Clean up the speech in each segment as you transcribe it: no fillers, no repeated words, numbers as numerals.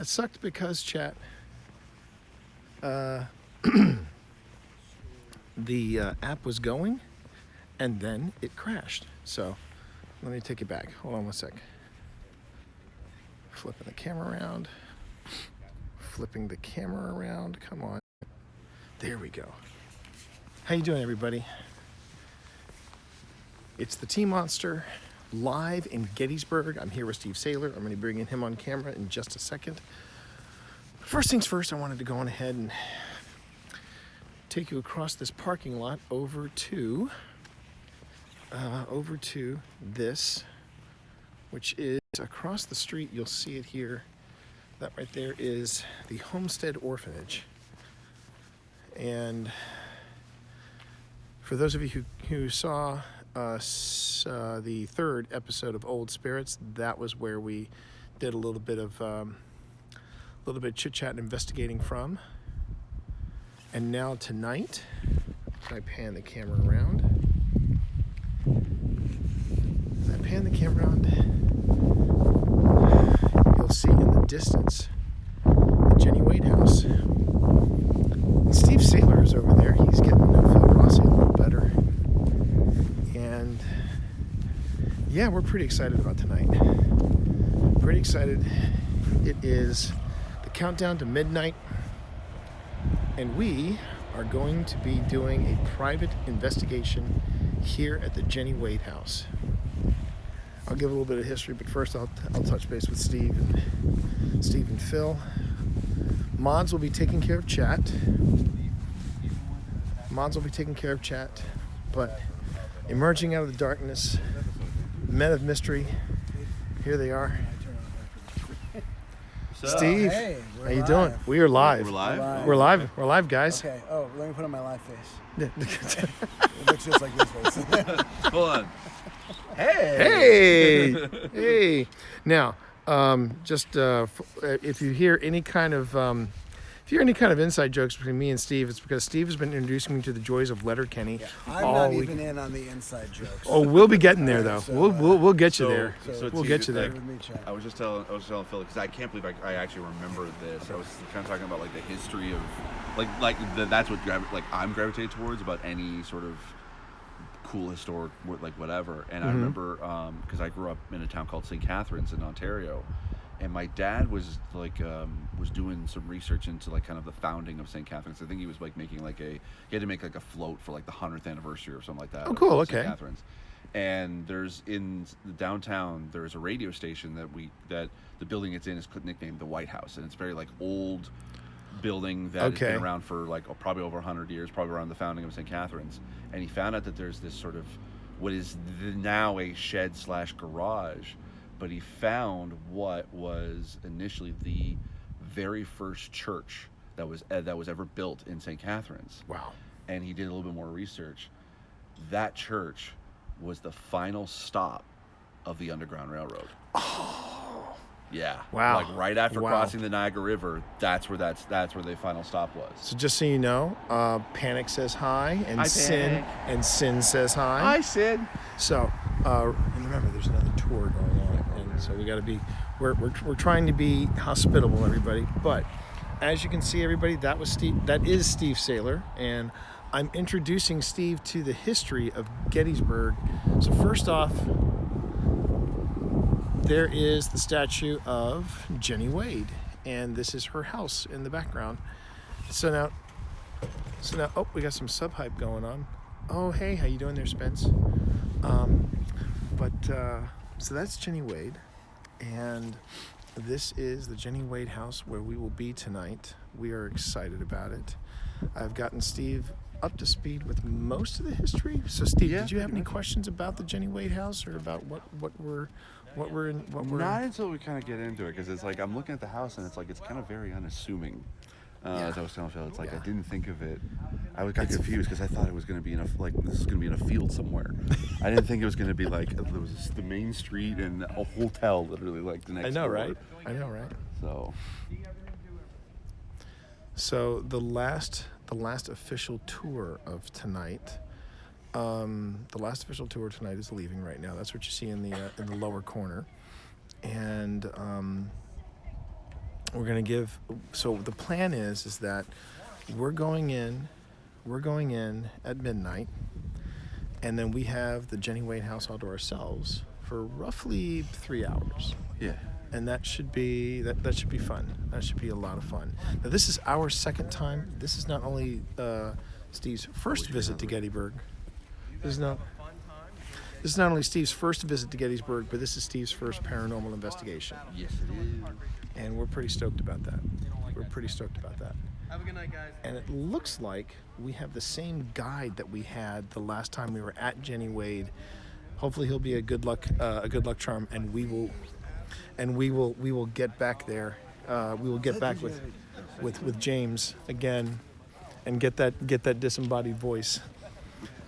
That sucked because, chat, the app was going and then it crashed. So let me take it back. Hold on one sec. Flipping the camera around. Flipping the camera around. Come on. There we go. How you doing, everybody? It's the T-Monster live in Gettysburg. I'm here with Steve Saylor. I'm going to be bringing him on camera in just a second. First things first, I wanted to go on ahead and take you across this parking lot over to this, which is across the street. You'll see it here. That right there is the Homestead Orphanage. And for those of you who saw the third episode of Old Spirits, that was where we did a little bit of chit chat and investigating from. And now tonight, if I pan the camera around, you'll see in the distance the Jenny Wade house. And Steve Saylor is over there. He's getting to know Phil Rossi a little better. And yeah, we're pretty excited about tonight. Pretty excited. It is the countdown to midnight, and we are going to be doing a private investigation here at the Jenny Wade house. I'll give a little bit of history, but first I'll touch base with Steve and Phil. Mods will be taking care of chat. But emerging out of the darkness, men of mystery, here they are. Steve, hey, how you doing? We are live. We're live, guys. Okay. Oh, let me put on my live face. It looks just like this face. Hold on. Hey. Now, if you hear any kind of inside jokes between me and Steve, it's because Steve has been introducing me to the joys of Letterkenny. Yeah, I'm not even in on the inside jokes. Oh, we'll be getting there though. So, we'll get you there. We'll get you there. I was just telling Phil because I can't believe I actually remember this. I was kind of talking about like the history of that's what I'm gravitated towards about any sort of cool historic whatever. And I remember because I grew up in a town called St. Catharines in Ontario. And my dad was doing some research into kind of the founding of St. Catharines. I think he was making he had to make a float for the 100th anniversary or something like that. Oh, cool. St. Okay. Catharines. And there's in the downtown there's a radio station that the building it's in is nicknamed the White House, and it's very old building that has been around for probably over 100 years, probably around the founding of St. Catharines. And he found out that there's this sort of what is now a shed/garage. But he found what was initially the very first church that was ever built in St. Catharines. Wow. And he did a little bit more research. That church was the final stop of the Underground Railroad. Oh. Yeah. Wow. Right after crossing the Niagara River, that's where the final stop was. So just so you know, Panic says hi, and hi, Sin says hi. Hi, Sin. So, and remember, there's another tour going on, and so we got to be. We're trying to be hospitable, everybody. But as you can see, everybody, that is Steve Saylor, and I'm introducing Steve to the history of Gettysburg. So first off, there is the statue of Jenny Wade, and this is her house in the background. So now, oh, we got some sub-hype going on. Oh, hey, how you doing there, Spence? So that's Jenny Wade, and this is the Jenny Wade house where we will be tonight. We are excited about it. I've gotten Steve up to speed with most of the history. So, Steve, did you have any questions about the Jenny Wade house, or about what we're Not until we kind of get into it, because it's I'm looking at the house and it's kind of very unassuming. As I was telling Phil, I didn't think of it. I got confused because I thought it was going to be in this is going to be in a field somewhere. I didn't think it was going to be there was the main street and a hotel literally the next. I know, door. right? I know, right? So the last official tour of tonight. The last official tour tonight is leaving right now. That's what you see in the lower corner, and We're gonna give. So the plan is that we're going in at midnight, and then we have the Jenny Wade house all to ourselves for roughly 3 hours. Yeah. And that should be that should be fun. That should be a lot of fun. Now this is our second time. This is not only Steve's first visit to Gettysburg. This is not only Steve's first visit to Gettysburg, but this is Steve's first paranormal investigation. Yes, it is. And we're pretty stoked about that. We're pretty stoked about that. Have a good night, guys. And it looks like we have the same guide that we had the last time we were at Jenny Wade. Hopefully he'll be a good luck charm, and we will get back there. We will get back with James again, and get that disembodied voice.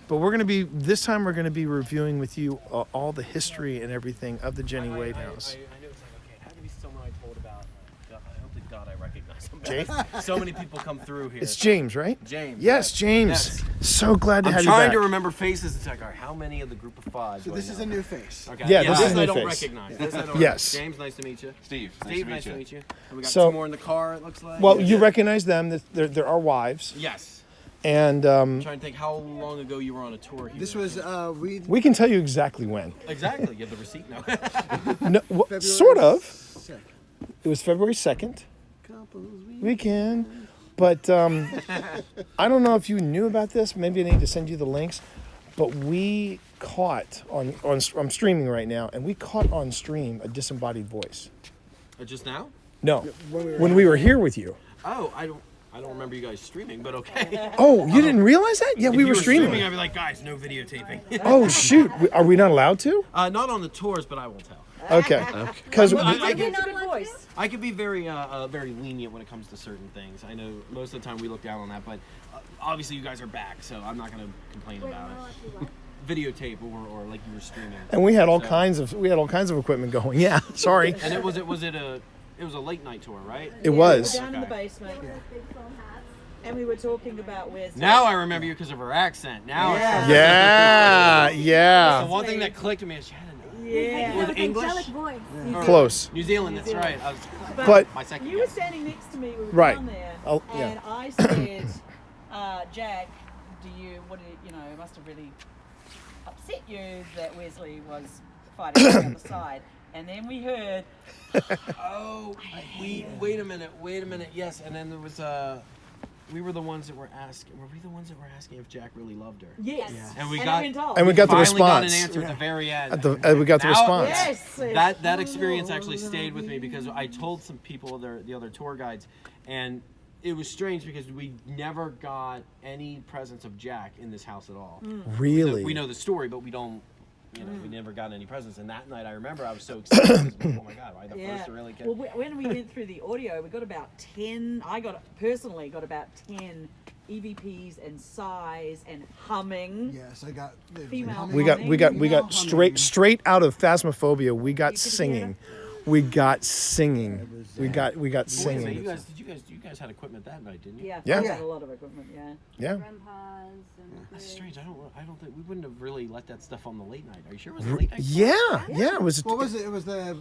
But this time we're gonna be reviewing with you all the history and everything of the Jenny Wade house. I know it's like, okay, how to be someone I told about. I hope to God I recognize him. Jay? So many people come through here. It's James, right? James. Yes, James. Yes. So glad to I'm have you back. trying to remember faces. It's like, all right, how many of the group of five? So this is a new face. Okay. Yeah, this is a new I don't face. recognize. This I don't Yes. James, nice to meet you. Steve, Nice to meet you. And we got So- two more in the car, it looks like. Well, you recognize them. They're our wives. Yes. And I'm trying to think how long ago you were on a tour here. This was we can tell you exactly when. Exactly. You have the receipt now. No, February sort of. 2nd. It was February 2nd. Couples Weekend. But I don't know if you knew about this. Maybe I need to send you the links. But we caught I'm streaming right now, and we caught on stream a disembodied voice. Just now? No, when we were here with you. Oh, I don't remember you guys streaming, but okay. Oh, you didn't realize that? Yeah, If we you were streaming. I'd be like, guys, no videotaping. Oh shoot, are we not allowed to? Not on the tours, but I will tell. Okay, because I You're can, not a voice. I can be very very lenient when it comes to certain things. I know most of the time we look down on that, but obviously you guys are back, so I'm not going to complain about it. Videotape or like you were streaming. and we had all So- kinds of equipment going. Yeah, sorry. And it was a late night tour, right? It was. We were down in the basement, and we were talking about where's Now I remember you because of her accent. Now it's Yeah, the yeah. one thing that clicked to me is she had yeah. with English. voice. Or Close. New Zealand, that's right. I was, But my second You were guess. standing next to me. We were Right. down there, Oh, yeah. and I said, "Jack, it must have really upset you that Wesley was fighting on the side." And then we heard, Oh, wait a minute. Yes, and then there was we were the ones that were asking. Were we the ones that were asking if Jack really loved her? "Yes," And we it got- went off. And we got the Finally got an response. answer at the very end. We got the Now- response. Yes. That experience actually stayed with me because I told some people, the other tour guides, and it was strange because we never got any presence of Jack in this house at all. Really? We know the story, but we don't. We never got any presents. And that night, I remember I was so excited. Because, oh my God, am I the first to really get? Well, when we went through the audio, we got about 10. I personally got about 10 EVPs and sighs and humming. Yes, I got. Female We got straight out of Phasmophobia. We got You could singing. We got singing. We got Wait a minute, singing. you guys had equipment that night, didn't you? Yeah, Yeah. we had a lot of equipment. Yeah. Yeah. Grandpas and That's strange. I don't think we wouldn't have really let that stuff on the late night. Are you sure it was a late night? Yeah. It was. What was it? It was the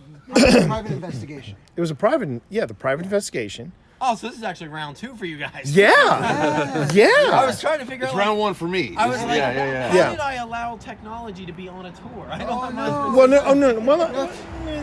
private investigation. It was a private. Yeah, the private investigation. Oh, so this is actually round 2 for you guys. Yeah. I Yeah. was trying to figure It's out. round 1 for me. I was like, yeah. how Yeah. did I allow technology to be on a tour? I don't Oh, have no. Well, no. Oh no. Well,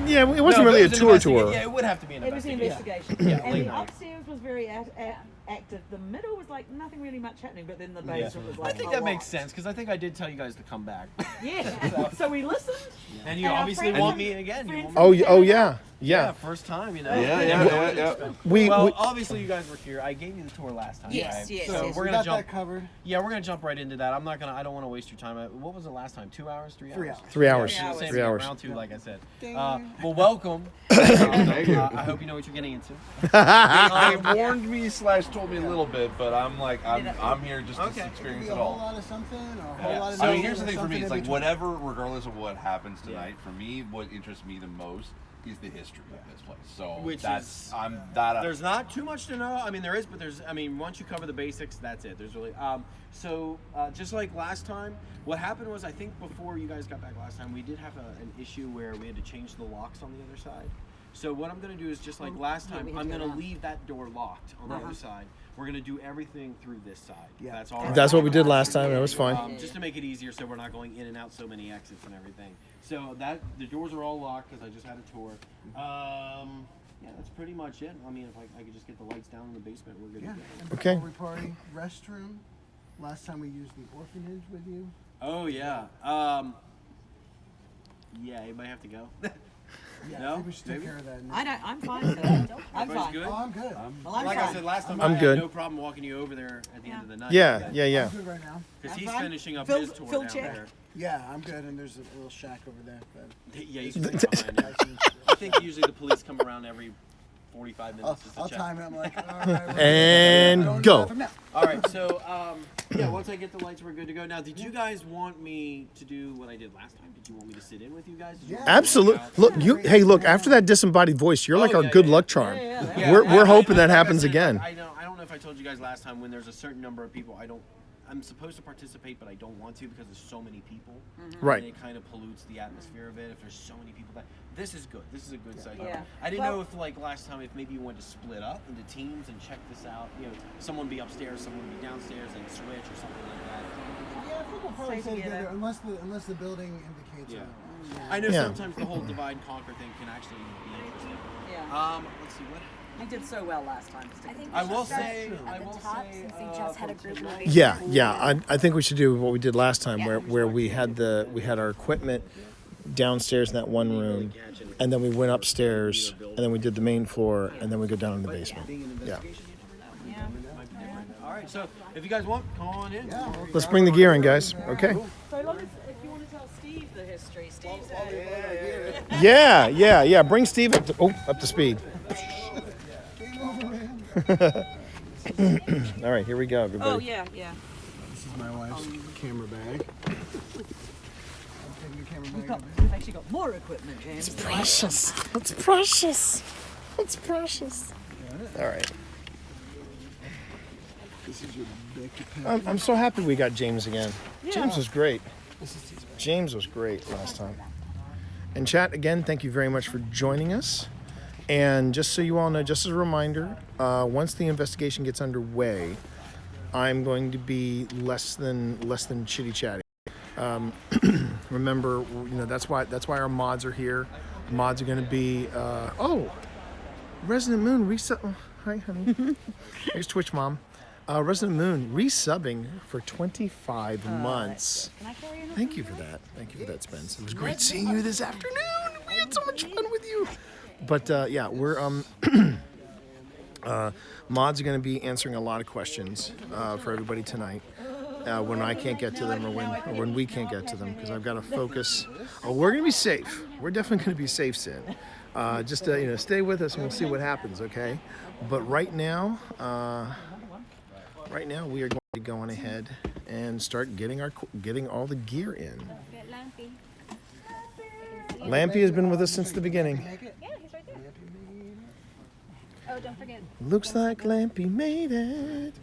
yeah. It wasn't really a tour. Yeah, it would have to be an It was an investigation. investigation. Yeah, And late the night. upstairs was very active. The middle was like nothing really much happening, but then the basement was I like think a that lot. makes sense because I think I did tell you guys to come back, Yeah. So we listened. and you And our obviously friends- want me again. You want me- Oh yeah. Yeah. first time, you know. Yeah. We. Well, obviously you guys were here. I gave you the tour last time. Yes, right? yes, So yes. we're we gonna got jump. that covered. Yeah, we're gonna jump right into that. I don't want to waste your time. What was the last time? 2 hours? 3 hours? 3 hours. 3 hours. Yeah, same 3 here, hours. Round 2, like I said. Ding. Well, welcome. Thank you. I hope you know what you're getting into. They warned me / told me a little bit, but I'm here just Okay. to Could experience be it a whole all. lot of something or a whole Yeah. lot of I nothing mean, here's the or thing for me. something It's in like between. whatever, regardless of what happens tonight, for me, what interests me the most is the history of this place. So Which that's is- I'm that. There's not too much to know. I mean, there is, but once you cover the basics, that's it. There's really, just like last time, what happened was, I think before you guys got back last time, we did have an issue where we had to change the locks on the other side. So what I'm going to do is just like last time, I'm going to leave that door locked on the other side. We're going to do everything through this side. Yeah. That's all right. That's what we did last time. That was fine. Just to make it easier so we're not going in and out so many exits and everything. So the doors are all locked because I just had a tour. Yeah, that's pretty much it. I mean, if I could just get the lights down in the basement, we're good to go. Okay. Before we party, restroom. Last time we used the orphanage with you. Oh, yeah. Yeah, anybody have to go? Yeah, No? I think we should take Maybe? care of that. I don't. I'm fine with that. I'm Everybody's fine. good? Oh, I'm good. Well, I'm Like fine. I said last time, I'm I good. had no problem walking you over there at the end of the night. Yeah, yeah, yeah. I'm good right now. Because I'm he's fine. finishing up Phil- his tour Phil down check. there. Yeah, I'm good. And there's a little shack over there. But Yeah, you can sit behind him. I think usually the police come around every 45 minutes just to I'll check. time it. I'm like, all right. And going go. from now. All right, so yeah, once I get the lights, we're good to go. Now, did you guys want me to do what I did last time? Did you want me to sit in with you guys? Did you want me to Absolutely. hang out? Look, hey, look. After that disembodied voice, you're like Oh, our yeah, good yeah, luck yeah. charm. Yeah. We're hoping that like I happens said, again. I don't know if I told you guys last time when there's a certain number of people, I'm supposed to participate, but I don't want to because there's so many people. Right. And it kind of pollutes the atmosphere of it if there's so many people. This is good. This is a good size. Yeah. I didn't Well- know if like last time if maybe you wanted to split up into teams and check this out. You know, someone be upstairs, someone be downstairs, and switch or something like that. Yeah, I think we'll probably Stay stay together. together unless the building indicates. Yeah. otherwise. I know Yeah. sometimes the whole divide and conquer thing can actually be interesting. Yeah. Let's see what. You did so well last time. I think I we will should start say. I at will the top say. since we just had a from group tonight- movie. Yeah. I think we should do what we did last time, where we had our equipment downstairs in that one room, and then we went upstairs, and then we did the main floor, and then we go down in the basement. Being an Yeah. investigation, you never know. It might be different. All right, so if you guys want, come on in. Let's bring the gear in, guys. Okay. So long as if you want to tell Steve the history, Steve's Yeah. Bring Steve up to speed. All right, here we go, everybody. Oh yeah. This is my wife's camera bag. I'm taking your camera bag. We've actually got more equipment, James. Precious. It's precious. It's precious. All right. This is your big I'm so happy we got James again. Yeah. James was great. This is his bag. James was great last time. And chat, again, thank you very much for joining us. And just so you all know, just as a reminder, once the investigation gets underway, I'm going to be less than chitty chatty. Remember, that's why our mods are here. Mods are going to be Resident Moon resub. Oh, hi, honey. Here's Twitch Mom. Resident Moon resubbing for 25 months. Can I carry enough? Thank you for that. Thank you for that, Spence. It was great seeing you this afternoon. We had so much fun with you. But yeah, we're mods are going to be answering a lot of questions for everybody tonight. When I can't get to them, or when we can't get to them, because I've got to focus. Oh, we're going to be safe. We're definitely going to be safe, Sin. Just stay with us and we'll see what happens. Okay. But right now we are going to go on ahead and start getting all the gear in. Get Lampy. Lampy has been with us since the beginning. Yeah, he's right there. Oh, don't forget. Looks like Lampy made it.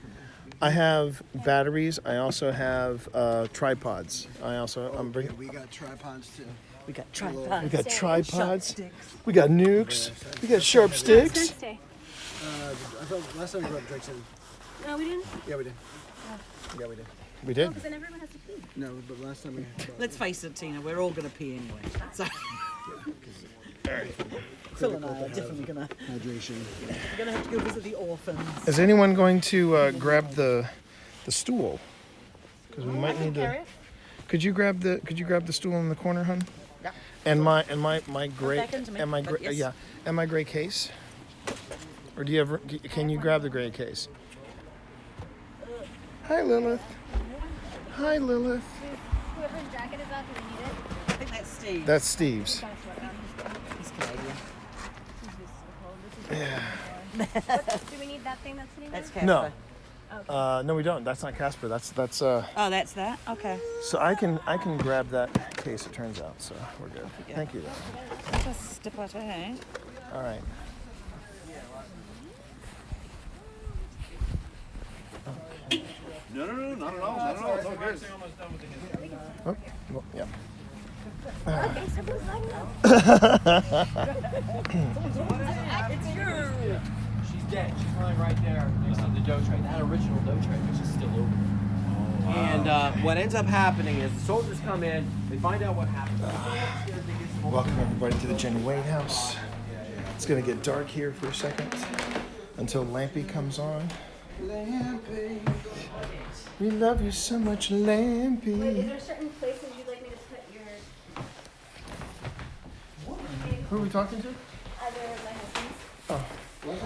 I have batteries. I also have tripods. I'm bringing. We got tripods too. We got tripods. We got tripods. Sticks. We got nukes. We got sharp sticks. Thursday. I thought last time we brought drinks in. No, we didn't. Yeah, we did. Yeah, we did. We did. Because then everyone has to pee. No, but last time we. Let's face it, Tina, we're all going to pee anyway. So Phil and I are definitely going to Hydration. have to go visit the orphans. Is anyone going to grab the stool? Because we might need to. Could you grab the stool in the corner, hun? Yeah. And my gray back into me, and my but gray yes. and my gray case. Or do you have? Can you grab the gray case? Hi, Lilith. Hi, Lilith. Whoever's jacket is up, do we need it? I think that's Steve. That's Steve's. Got a sweater on. He's Canadian. Do we need that thing that's sitting there? That's Casper. No. No, we don't. That's not Casper. That's. Oh, that's that? Okay. So I can grab that case. It turns out. So we're good. Thank you. Just step out ahead. All right. No, not at all. Not at all. It's all good. Oh, well, yeah. Okay, someone's lining up. It's you. She's dead. She's lying right there next to the dough tray. That original dough tray, which is still open. And what ends up happening is the soldiers come in, they find out what happened. Welcome everybody to the Jenny Wade house. It's gonna get dark here for a second until Lampy comes on. Lampy. We love you so much, Lampy. Wait, is there certain places you'd like me to put your... Who are we talking to? Either my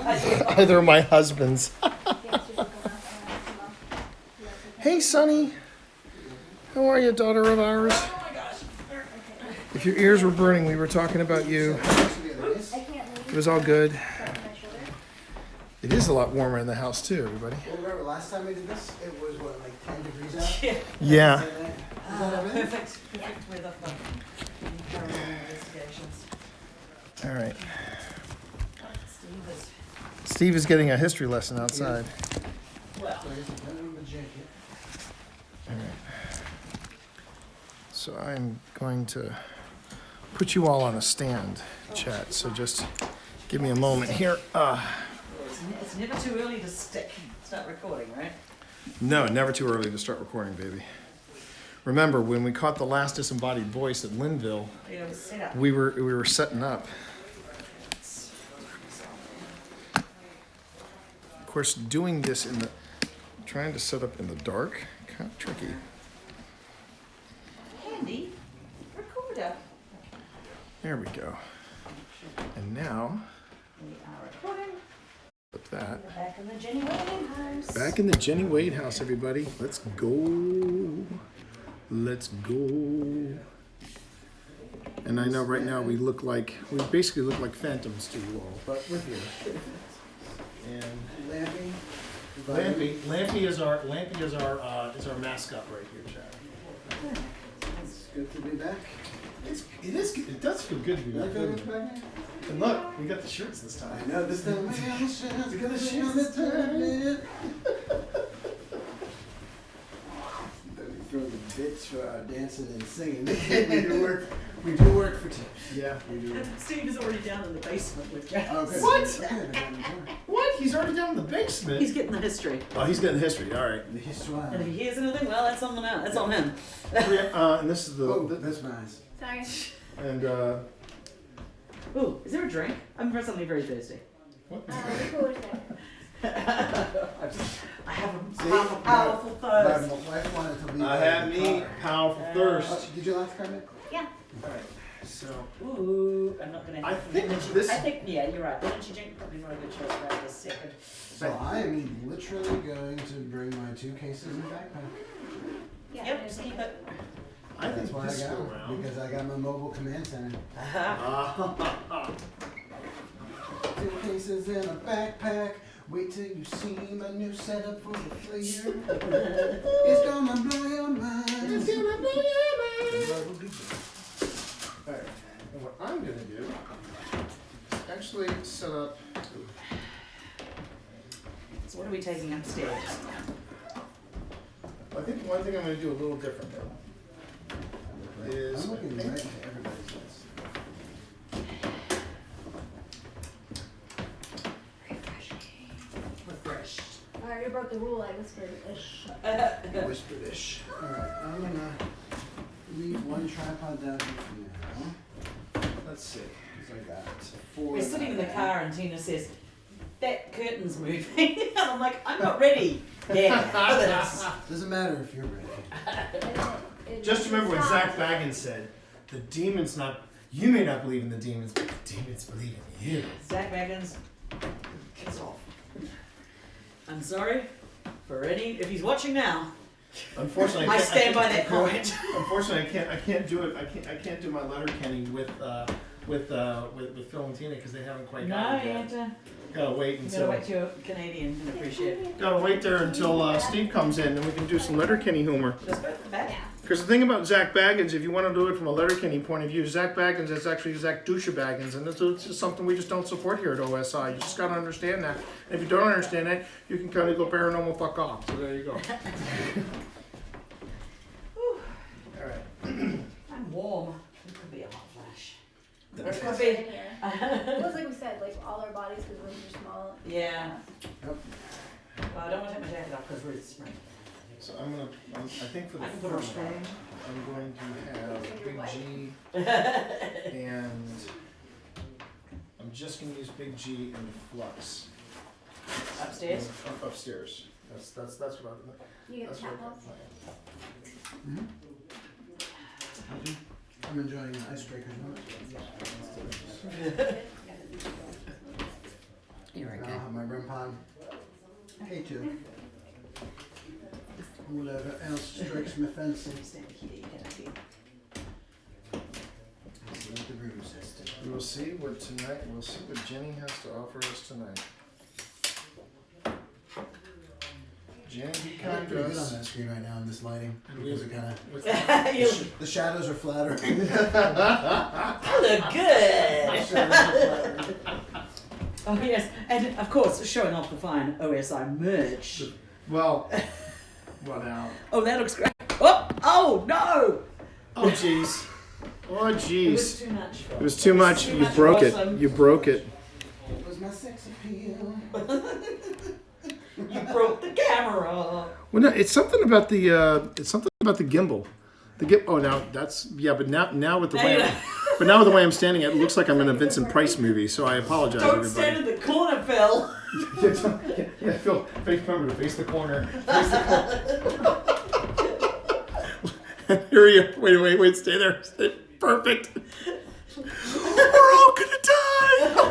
husband's. Either of my husbands. Yeah, it's just going off tomorrow. Hey, Sonny. How are you, daughter of ours? If your ears were burning, we were talking about you. I can't leave. It was all good. Stuck to my shoulder. It is a lot warmer in the house too, everybody. Well, remember last time we did this? It was what, like 10 degrees out? Yeah. Yeah. Is that everything? Perfect weather for paranormal investigations. All right. Steve is, Steve is getting a history lesson outside. well, So I guess I'm done with the jacket. All right. So I'm going to put you all on a stand, chat. So just give me a moment here. it's never too early to start recording, right? No, never too early to start recording, baby. Remember, when we caught the last disembodied voice at Linville, Yeah, it was set up. we were setting up. Of course, doing this trying to set up in the dark, kind of tricky. Handy recorder. There we go. And now, We are recording. put that. We're back in the Jenny Wade house. Back in the Jenny Wade house, everybody. Let's go. Let's go. And I know right now we basically look like phantoms to you all, but we're here. And Lampy is our mascot right here, Chad. It's good to be back. It does feel good to be back. You feel good back? And look, we got the shirts this time. I know this time. We got the shirts this time. Throw the bits for our dancing and singing. We do work for tips. Yeah. We do work. Steve is already down in the basement with Jack. Okay. What? Good. What? He's already down in the basement. He's getting the history. Oh, he's getting history. All right. The histoire. And if he hears anything, well, that's on him. That's on him. And this is Oh, that's nice. Sorry. and Ooh, is there a drink? I'm suddenly very thirsty. what? The cooler's there. I have See? a powerful thirst. My wife wanted to leave. I have me powerful thirst. Did you like the comment? Yeah. All right. So Ooh, I'm not gonna. I think energy. this- I think yeah, you're right. Energy drink probably not a good choice right this second. So I am literally going to bring my 2 cases in backpack. Yeah. Yep, just keep it. I That's think why this I go got round. because I got my mobile command center. Uh-huh. 2 cases in a backpack. Wait till you see my new setup for the flair. It's gonna blow your mind. It's gonna blow your mind. All right. And what I'm gonna do is actually set up. So what are we taking upstairs? I think one thing I'm gonna do a little different though is I'm looking right to everybody's list. Refreshed. I already broke the rule. I whispered ish. Whisper-ish. Alright, I'm gonna leave one tripod down here for now. let's see. 'Cause I got 4. We're sitting in the car and Tina says, that curtain's moving. And I'm like, I'm not ready. Yeah, for this. Doesn't matter if you're ready. Just remember what Zach Baggins said: the demons you may not believe in the demons, but the demons believe in you. Zach Baggins, kiss off. I'm sorry for if he's watching now. Unfortunately, I stand by that comment. Unfortunately, I can't do it. I can't do my letter kenny with Phil and Tina because they haven't quite No, gotten you it have yet. to. Gotta wait You until. gotta wait till you're Canadian and appreciate it. Gotta wait there until Steve comes in, and we can do some letter kenny humor. Let's go back. Because the thing about Zach Baggins, if you want to do it from a letter kenny point of view, Zach Baggins is actually Zach Dusha Baggins, and it's just something we just don't support here at OSI. You just gotta understand that. And if you don't understand that, you can kind of go paranormal fuck off. So there you go. All right. I'm warm. the It could best. be. in here. It was like we said, like all our bodies because rooms are small. Yeah. Yep. Well, I don't want to take my jacket off because we're spring. So I think for the I can put it on first the one, I'm going to have Big G, and I'm just going to use Big G and Flux. Upstairs? Upstairs. That's what I'm. You get That's the what tap balls. I'm enjoying the icebreakers. You're I'll have my rum pond. Hey, too. Whatever else strikes my fancy. See what the room says to. We'll see what Jenny has to offer us tonight. Jenny, be I look kind pretty to good on us. that screen right now in this lighting. And Because it kind of With the shadows are flatter. I look good. Shadows are flatter. Oh yes, and of course showing off the fine OSI merch. well, what now? Oh, that looks great. Oh no! Oh jeez. Oh It was jeez. too much. It was too much. Too You much broke it. awesome. You broke it. It was my sex appeal. You broke the camera. Well, no, it's something about the gimbal. Oh, now that's but now with the way. But now with the way I'm standing, it looks like I'm in a Vincent Price movie. So I apologize, Don't stand everybody. in the corner, Phil. Yeah, Phil, remember to face the corner. Here you go. Wait, stay there. Perfect. We're all gonna die.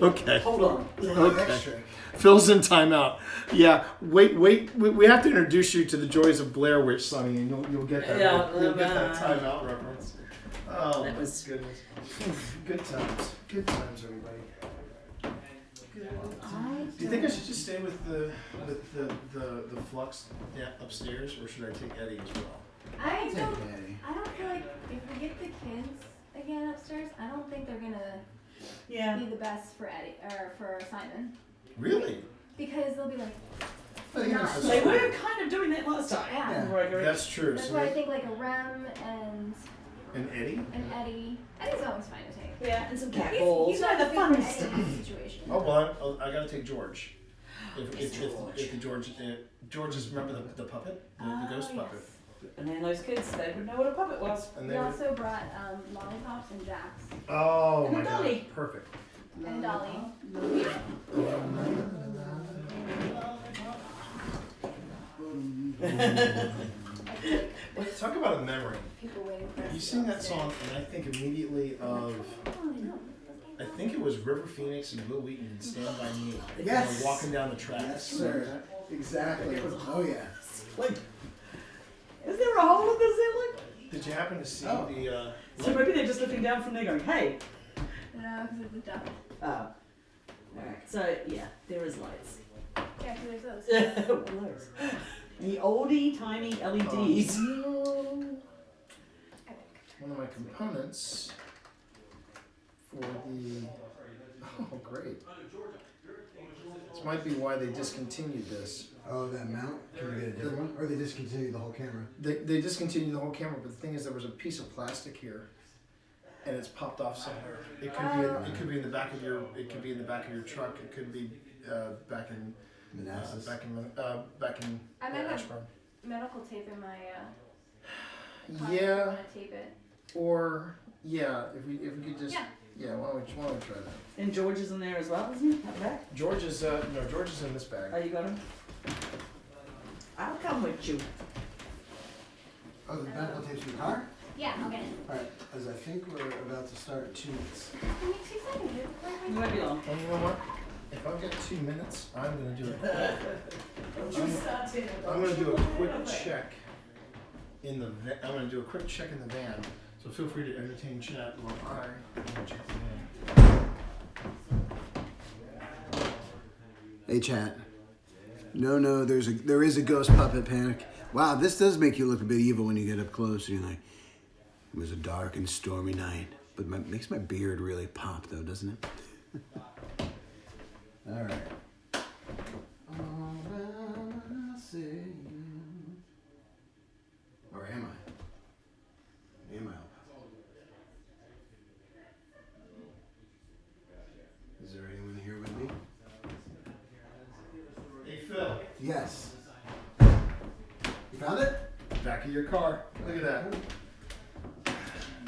Okay. Hold on. Okay. Phil's in timeout. Yeah, wait. We have to introduce you to the joys of Blair Witch, Sonny, and you'll get that. Yeah, You'll get that timeout reference. Oh, That was- goodness. Good times. Good times, everybody. Do you think I should just stay with the flux upstairs, or should I take Eddie as well? I Take don't Daddy. feel like if we get the kids again upstairs, I don't think they're gonna Yeah. be the best for Eddie or for Simon Really? because they'll be like, But you know, Not. They were kind of doing that last time. Yeah. Gregory. That's true. that's So why I think like a Rem and Eddie? and Eddie. Eddie's always fine to take. Yeah, and some cat He's balls. not the the fun fun stuff. situation. Oh well, I gotta take George. If the George is remember the puppet, the ghost Oh, puppet. yes. And then those kids, they would know what a puppet was. And We they would, also brought lollipops and Jacks oh And my a god, dolly. perfect. and Dolly. Talk about a memory. People waiting for us. You to sing go that upstairs. song, and I think immediately of. Oh, I know. I think it was River Phoenix and Will Wheaton and Stand By Me. Yes. They were walking down the tracks. Yes, sir. Exactly. Oh yeah. Like, is there a hole in the ceiling? Did you happen to see Oh. the? So maybe they're just looking down from there going, hey. No, because it's a duck. Oh. Alright, so yeah, there is lights. Yeah, because there's those. What are those? The oldie tiny LEDs. One of my components for the. Oh, great. This might be why they discontinued this. Oh, that mount? Can we get a different one? Or they discontinue the whole camera? They discontinued the whole camera, but the thing is, there was a piece of plastic here, and it's popped off somewhere. It could be in the back of your truck. It could be back in Manassas. back in I might have Ashburn. medical tape in my car if you Yeah, want to tape it. or yeah, if we could just Yeah. why don't we try that? And George is in there as well, isn't he? At the back? George is in this bag. Oh, you got him? I'll come with you. Oh, the medical tape's in the car? Yeah, I'll get it. Alright, as I think we're about to start in 2 minutes. Give me 2 seconds. You You're won't be long. And you know what? If I get 2 minutes, I'm gonna do it. I'm gonna do a quick check in the van. I'm gonna do a quick check in the van. So feel free to entertain chat while I check the van. Hey chat. No, there is a ghost puppet panic. Wow, this does make you look a bit evil when you get up close and you're like, it was a dark and stormy night. But makes my beard really pop though, doesn't it? Alright. Or am I? Yes. You found it? Back of your car. Look at that.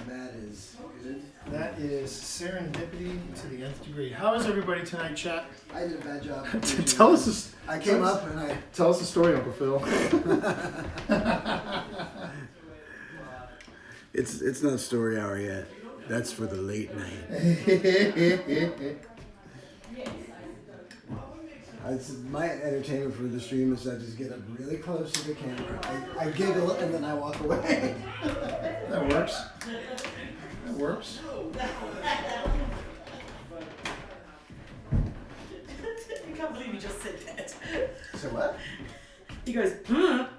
That is good. That is serendipity to the nth degree. How is everybody tonight, chat? I did a bad job. Tell us. I came up and I. Tell us the story, Uncle Phil. It's not story hour yet. That's for the late night. It's my entertainment for the stream is I just get up really close to the camera. I giggle and then I walk away. That works. That works. I can't believe you just said that. So what? He goes,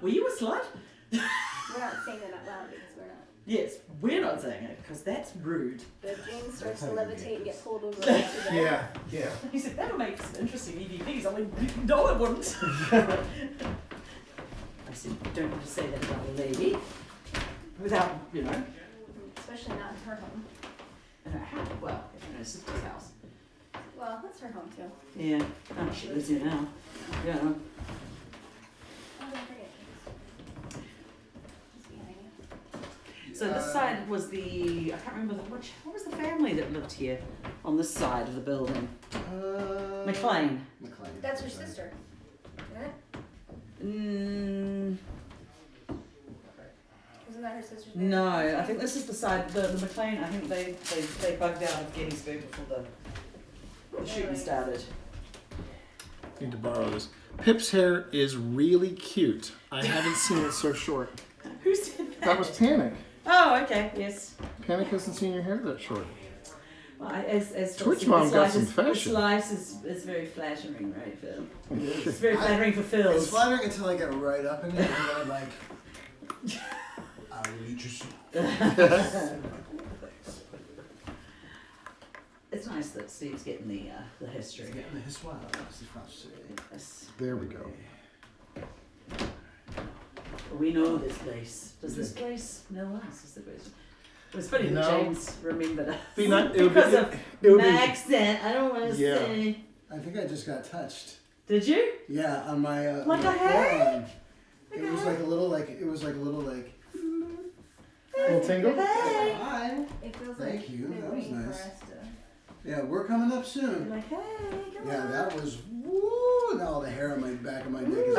were you a slut? We're not saying that out loud because we're not. Yes, we're not saying it because that's rude. But if James starts to levitate and get pulled over. Yeah, yeah. He said, that'll make some interesting EVPs. I went, no, it wouldn't. I said, you don't have to say that about a lady. Without, you know. Especially not in her home. In her house. Well, in her sister's house. Well, that's her home too. Yeah. Oh, she lives here now. Yeah. Oh, don't forget James. He's behind you. So this side was the, I can't remember, what was the family that lived here on this side of the building? McLean. McLean. That's her sister. Isn't it? Wasn't that her sister's name? No, I think this is the side, the McLean, I think they bugged out of Gettysburg before the shooting started. Need to borrow this. Pip's hair is really cute. I haven't seen it so short. Who said that? That was Panic. Oh, okay, yes. Panic hasn't seen your hair that short. Well, as Twitch Mom got some this fashion. slice is very flattering, right, Phil? It's very flattering for Phil. It's flattering until I get right up in it and then I'm like, I will eat your soup. It's nice that Steve's getting the history. Yes. There we go. We know this place. Does this place know us? Is the question. It was funny that No. James remembered us. Be not- it would be- because of it would my be- accent. I don't want to Yeah. say. I think I just got touched. Did you? Yeah, on my Like my a hair? forearm. Like It a was hair? like a little like. Little tingle? Hey. Hi. It feels Thank like you, they're that was waiting nice. for us to. Yeah, we're coming up You're soon. like, hey, come Yeah, on. that was woo. Now all the hair on my back of my neck is.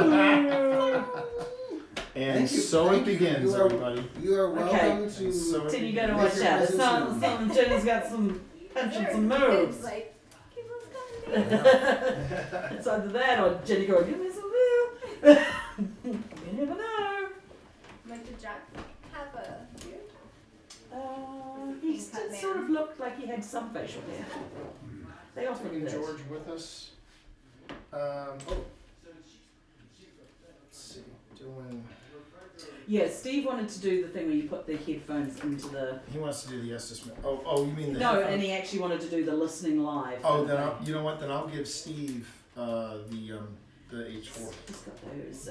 And Thank you, so it thank you. begins, You are- everybody. You are welcome Okay. to. So- Tim, you gotta Make watch your out. presence known. Some Jenny's got some punch and some moves. It's like, keep on coming. It's either that or Jenny going, give me some milk. You never know. Like, did Jack have a beard? He Cut did man. sort of look like he had some facial hair. They often Bringing did. George with us. Let's see. Doing. Yeah, Steve wanted to do the thing where you put the headphones into the. He wants to do the Estes. Oh, you mean the. No, headphones? and he actually wanted to do the listening live. Oh, then you know what? Then I'll give Steve the H4. He's got those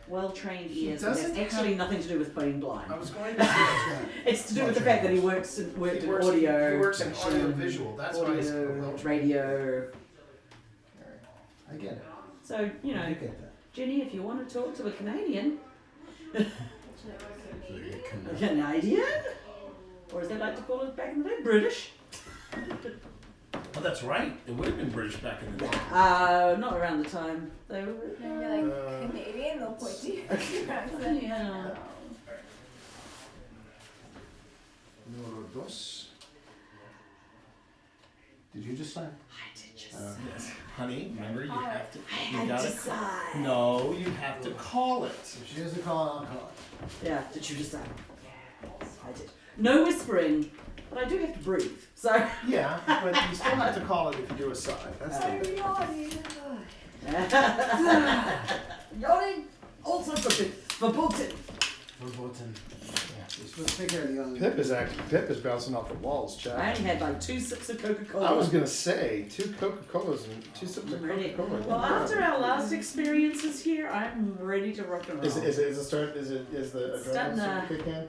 well-trained He ears. And doesn't that's actually nothing to do with being blind. I was going to say It's to do with the fact that he worked in audio. He works in production, audio visual. That's why he's audio, radio. I get it. So, you know, I get that. Jenny, if you want to talk to a Canadian, Canadian. Canadian? Or as they like to call it back in the day, British. Oh, that's right. It would have been British back in the day. Not around the time. They were. And you're like, Canadian, they'll point to you. Yeah. Número dos. Did you just sign? I did just Yes. Honey, remember you have to. I You had gotta. to sigh. No, you have to call it. If she doesn't call it, I'll call it. Yeah, did you just sigh? Yes, I did. No whispering, but I do have to breathe. So. Yeah, but you still have to call it if you do a side. That's the Yawning, all sorts of things. Verboten. Verboten. You're supposed to take care of the young. Pip is bouncing off the walls, I Chad. only had like 2 sips of Coca-Cola. I was gonna say 2 Coca-Colas and 2 sips of Ready. Coca-Cola. Well, after our last experiences here, I'm ready to rock and roll. Is the Starting adrenaline to- starting to kick in?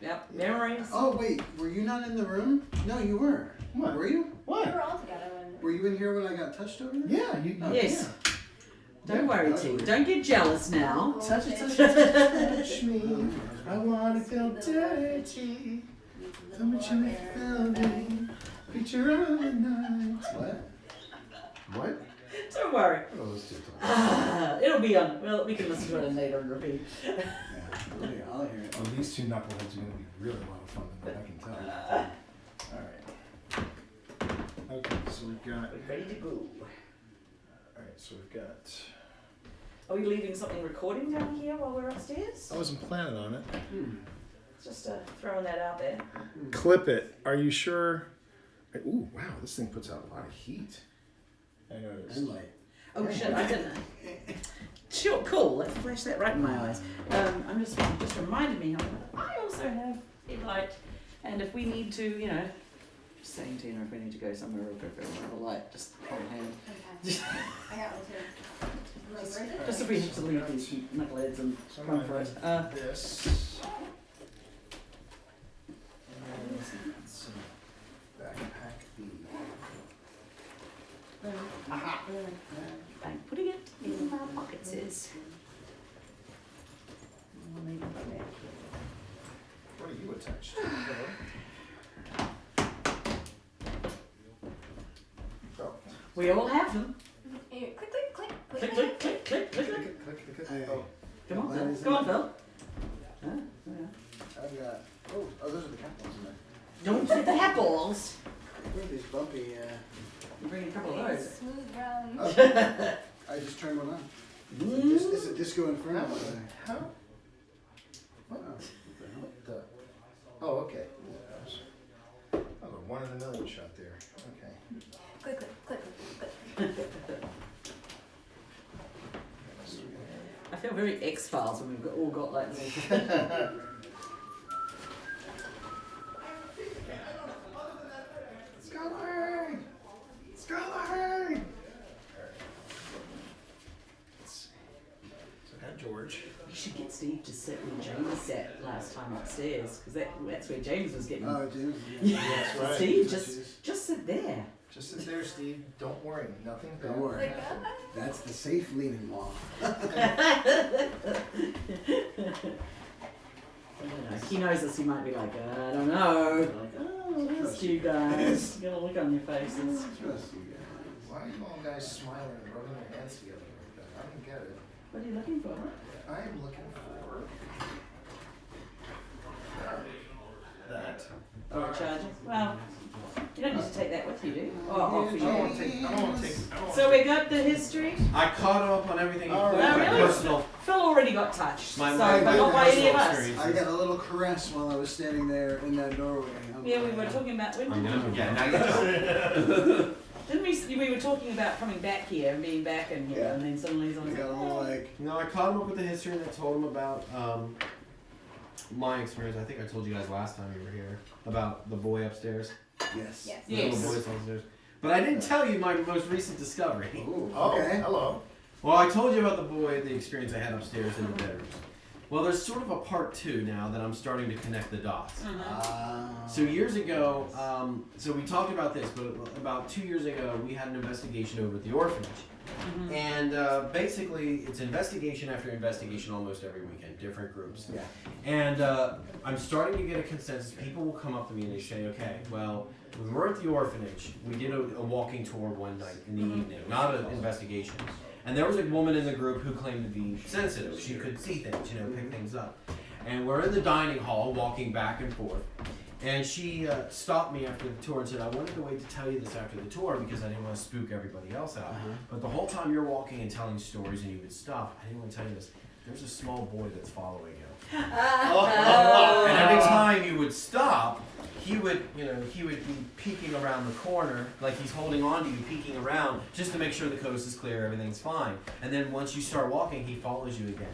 Yep. Memories. Oh wait, were you not in the room? No, you weren't. What? Were you? We What? were all together when. Were you in here when I got touched over there? Yeah, you. Oh, Yes. Don't worry, T. Don't get jealous now. Touch it, touch it, touch me. I wanna feel dirty. Tell me you feel me. Picture of the night. What? What? Don't worry. What are those two talking? It'll be on. Well, we can listen to it later and repeat. Yeah, I'll hear it. Oh, these two knuckleheads are gonna be really a lot of fun tonight, I can tell. Alright. Okay, so we've got. Ready to go. Alright, so we've got. Are we leaving something recording down here while we're upstairs? I wasn't planning on it. Just throwing that out there. Clip it. Are you sure? Ooh, wow, this thing puts out a lot of heat. I noticed. And light. Oh shit! I didn't. Sure, cool. Let's flash that right in my eyes. I'm just reminded me. I also have headlight, and if we need to, you know, just saying to you, if we need to go somewhere real quick, we'll have a light. Just hold a hand. I got one too. Just if we have to leave these knuckleheads and So I'm run for gonna it. do this. So, backpack B. I'm putting it in my pocket, sis. What are you attached to? Oh. We all have them. Here, click, click, click, Click, click, click, click, click, click. Click. Hey, Oh, Come on, That Phil. is Come on, in Phil. Yeah. I've got. Oh, those are the cat balls in there. Don't hit the hat balls. Where are these bumpy? You bring a couple of It's those. smooth brown. Oh, I just turned one on. It's a disco inferno. How? over there. How? Oh, What? what the hell? The, oh, okay. Oh, the 1 in a million shot there. Okay. Click, click, click, click. I feel very X-Files when we've all got like little... Scholar! Scholar! Let's see. So I got George. We should get Steve to sit where James sat last time upstairs, because that's where James was getting... Oh, dude. Yeah, That's right. Steve, just sit there. Just sit there, Steve. Don't worry. Nothing bad. Don't worry. Like that? That's the safe leaning wall. He knows us, he might be like, I don't know. Like, oh, that's you guys. You got a look on your faces. Trust you guys. Why are you all guys smiling and rubbing your hands together like that? I don't get it. What are you looking for? I am looking for that. Oh, a charger? Well, you don't need to take that with you, do you? Oh, off I you. don't want to take. I don't want to take. So we got the history. I caught up on everything, All including right. my Oh, really? personal. Phil already got touched. My- So, my- but not by any of us. experience. I got a little caress while I was standing there in that doorway. Yeah, we were talking about. I'm gonna. Yeah, now you Didn't we were talking about coming back here and being back in here, Yeah. and then suddenly he's on I got a little like. No, I caught him up with the history and I told him about my experience. I think I told you guys last time you were here about the boy upstairs. Yes. Yes. The Yes. little boy upstairs. But I didn't tell you my most recent discovery. Ooh, Oh, okay. hello. Well, I told you about the boy, the experience I had upstairs in the bedrooms. Well, there's sort of a part 2 now that I'm starting to connect the dots. So years ago, so we talked about this, but about 2 years ago, we had an investigation over at the orphanage. And basically, it's investigation after investigation almost every weekend, different groups. Yeah. And I'm starting to get a consensus. People will come up to me and they say, okay, well, when we're at the orphanage, we did a walking tour one night in the evening, not an investigation. And there was a woman in the group who claimed to be sensitive. She could see things, pick things up. And we're in the dining hall walking back and forth. And she stopped me after the tour and said, I wanted to wait to tell you this after the tour because I didn't want to spook everybody else out. But the whole time you're walking and telling stories and you would stop, I didn't want to tell you this. There's a small boy that's following you. And every time you would stop, he would be peeking around the corner, like he's holding on to you, peeking around, just to make sure the coast is clear, everything's fine. And then once you start walking, he follows you again.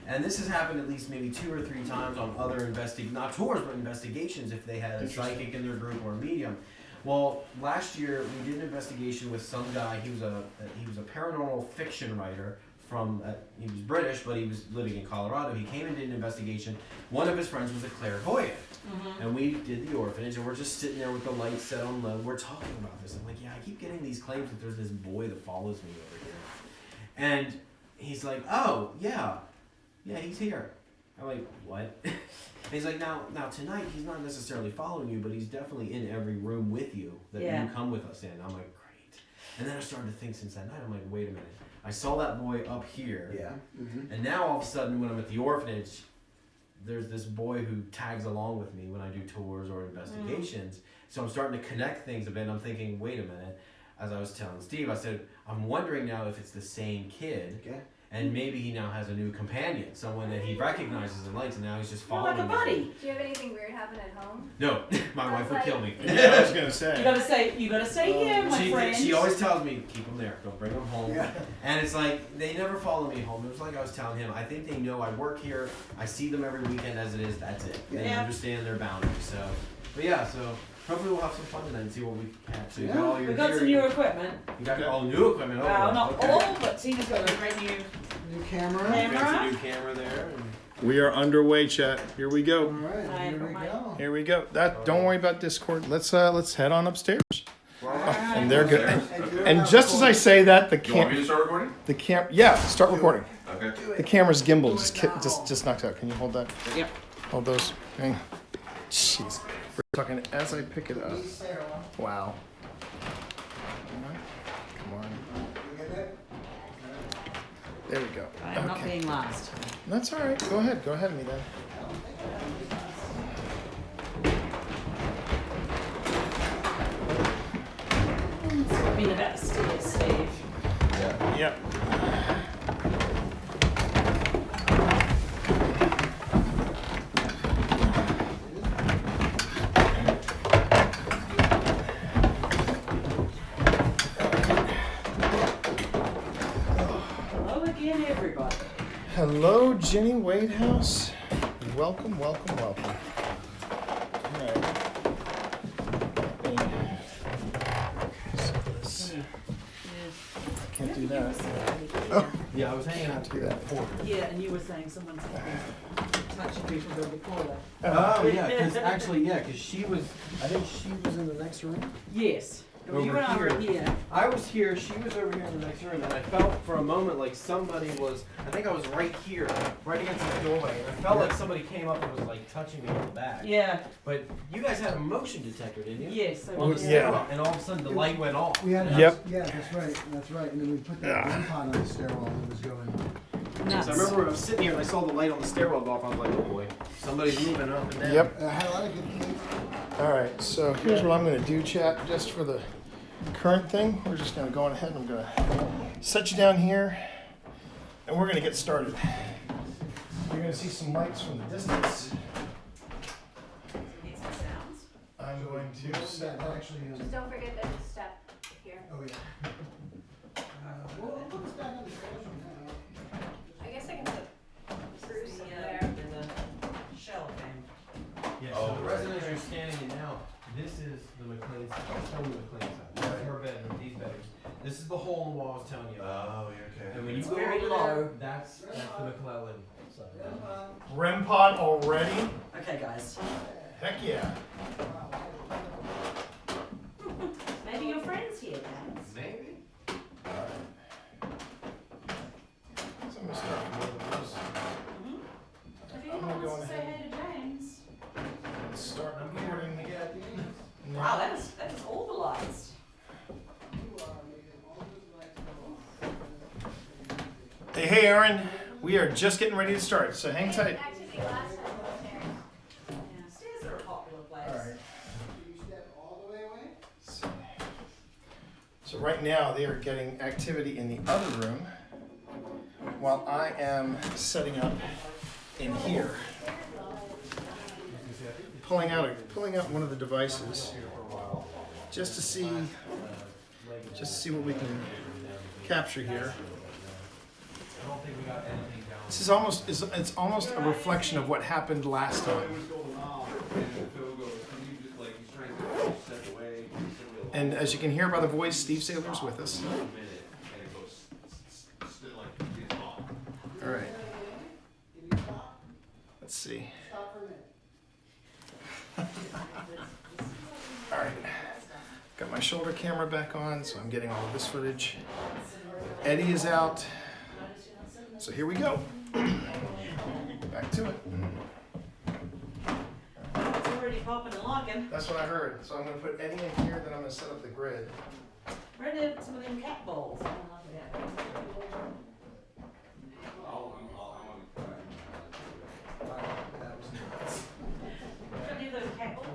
And this has happened at least maybe 2 or 3 times on other not tours, but investigations if they had a psychic in their group or a medium. Well, last year we did an investigation with some guy. He was a paranormal fiction writer from. He was British, but he was living in Colorado. He came and did an investigation. One of his friends was a clairvoyant, and we did the orphanage, and we're just sitting there with the lights set on low. We're talking about this. I'm like, yeah, I keep getting these claims that there's this boy that follows me over here, and he's like, oh, yeah, he's here. I'm like, what? And he's like, now tonight he's not necessarily following you, but he's definitely in every room with you that you come with us in. I'm like, great. And then I started to think since that night, I'm like, wait a minute. I saw that boy up here. Yeah. Mm-hmm. And now all of a sudden when I'm at the orphanage, there's this boy who tags along with me when I do tours or investigations. So I'm starting to connect things a bit, and I'm thinking, wait a minute. As I was telling Steve, I said, I'm wondering now if it's the same kid. Okay. And maybe he now has a new companion, someone that he recognizes and likes, and now he's just following like a buddy. me. Do you have anything weird happen at home? No, my wife would kill me. Yeah, I was gonna say. You gotta say here, my friend. She always tells me, keep them there, don't bring them home. Yeah. And it's like, they never follow me home. It was like I was telling him, I think they know I work here, I see them every weekend as it is, that's it. They understand their boundaries, so. But yeah, so hopefully we'll have some fun tonight and see what we can catch. So you got all your We've got gear, some new equipment. You got all new equipment. Well, not okay. all, but Tina's got a great new camera. Fancy new camera there. We are underway, chat. Here we go. All right, here we go. Here we go. Don't worry about Discord. Let's head on upstairs. Right. And they're good. And just as I say that, You want me to start recording? Start recording. Okay. The camera's gimbal just knocked out. Can you hold that? Yep. Hold those. Hang. Jeez. We're talking as I pick it up. Wow. Come on. There we go. I'm not being last. That's all right. Go ahead, me then. Be the best, Steve. Yep. Hello again, everybody. Hello, Jenny Wade House. Welcome. All right. Can't do that. Yeah, I was hanging out Do that. Yeah, and you were saying someone's touching people go before that. Oh yeah, because she was. I think she was in the next room. Yes. Over You and I were here. here. I was here. She was over here in the next room, and I felt for a moment like somebody was. I think I was right here, right against the doorway, and I felt like somebody came up and was like touching me on the back. Yeah. But you guys had a motion detector, didn't you? Yes. I On the was. stairwell, and all of a sudden the light went off. We had a, Yep. Yeah, that's right. And then we put that one pot on the stairwell and it was going. Nuts. So I remember I was sitting here and I saw the light on the stairwell go off. I was like, oh boy, somebody's moving up and down. Yep. I had a lot of good kids. All right. So here's what I'm going to do, chat. Just for the current thing, we're just going to go on ahead. I'm going to set you down here, and we're going to get started. You're going to see some lights from the distance. Need some sounds. I'm going to set That actually is. Just don't forget there's a step here. Oh yeah. Well, it looks back on the stairs from now. I guess I can put Bruce up there. In the shell game. Yeah, so the residence you're standing in now, this is the McLean's house. Tell me McLean's house. This is her bedroom, these bedrooms. This is the hole in the wall I was telling you about. Oh, okay. And when you It's go very over low. there, that's the McClellan side. REM pod already. Okay, guys. Heck yeah. Maybe your friends here, guys. Maybe. So I'm going to start with this. If I'm anyone gonna go wants to say ahead. hey to James. Start recording. Wow, that is all the lights. Hey, Aaron. We are just getting ready to start, so hang tight. Activity last time upstairs. Yeah, stairs are a popular place. All right. You step all the way away? So right now they are getting activity in the other room while I am setting up in here. Pulling out one of the devices just to see what we can capture here. I don't think we got anything down. This is almost a reflection of what happened last time. And as you can hear by the voice, Steve Saylor's with us. All right. Let's see. All right. Got my shoulder camera back on, so I'm getting all of this footage. Eddie is out. So here we go. Back to it. It's already popping and locking. That's what I heard. So I'm going to put Eddie in here, then I'm going to set up the grid. Where did some of them cat balls? Should I do those cat balls?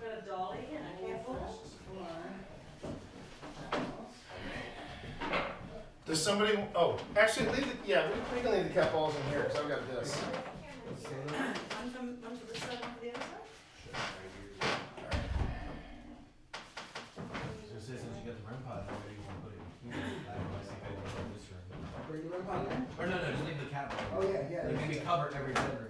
Got a dolly and a cat ball. Does somebody? Oh, actually, leave it. Yeah, we can leave the cat balls in here because I've got this. One for this side, one for the other side? Since you got the REM pod, where do you want to put it? I don't know, I think I would put this room. Bring the REM pod in? Or no, just leave the cat ball. Oh, yeah. It can be covered every bedroom.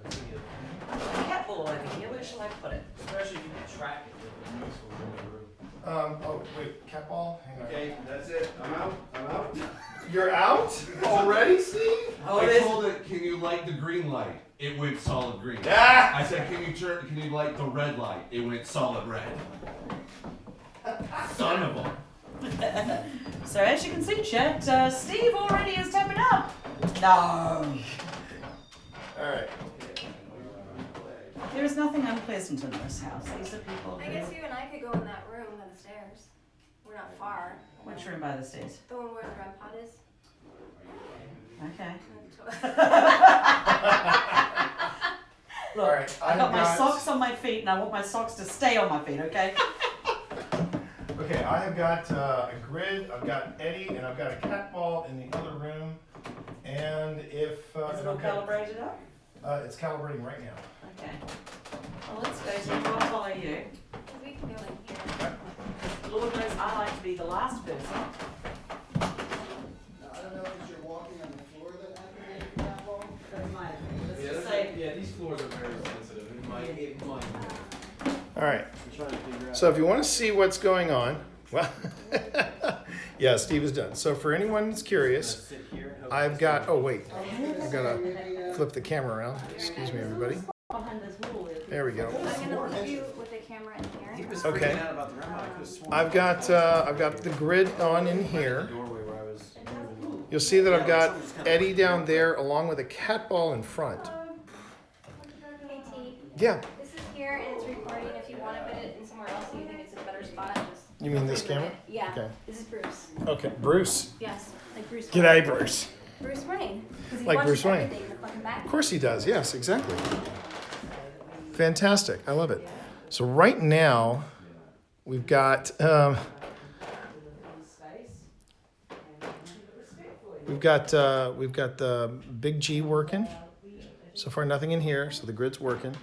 Cat ball over here, where shall I put it? Especially if you can track it with the useful in the room. Oh, wait, cat ball? Hang on. Okay, that's it. I'm out. You're out already, Steve? Oh, I it is. told it, can you light the green light? It went solid green. Ah! I said, can you light the red light? It went solid red. Son of a. So as you can see, Chet, Steve already is tapping up. No. Alright. There is nothing unpleasant in this house. These are people I who... guess you and I could go in that room by the stairs. We're not far. Which room by the stairs? The one where the REM pod is. Okay. And Look, Alright, I got my I've got- socks on my feet and I want my socks to stay on my feet, okay? Okay, I have got a grid, I've got Eddie, and I've got a cat ball in the other room. And if... Is it and all I've got- calibrated up? it's calibrating right now. Okay. Well, let's go, so I'll follow you. we can go in here. Lord knows I like to be the last person. Now, I don't know if you're walking on the floor that activated the cat ball. Let's Yeah, just say... yeah, these floors are very sensitive. It might. Alright, I'm trying to figure out. so if you want to see what's going on, well, yeah, Steve is done. So for anyone that's curious, Sit here and hope I've this got, thing- oh wait, I've got to flip the camera around. Excuse me, everybody. Behind this wall there. There we go. I'm gonna leave you with the camera in He here. was Okay. freaking out about the REM pod. I could've sworn. I've got the grid on in here. Doorway where I was moving. You'll see that I've got Eddie down there along with a cat ball in front. Hey T, Yeah, this is here and it's recording. If you want to put it in somewhere else, you think it's a better spot, just. you mean this feel free to camera? put it. Yeah. Okay. This is Bruce. Okay, Bruce. Yes, like Bruce. G'day, Bruce. Bruce Wayne. 'Cause he Like watches Bruce Wayne. everything in the fucking back. Of course he does. Yes, exactly. Fantastic. I love it. So right now, we've got we've got the big G working. So far, nothing in here. So the grid's working.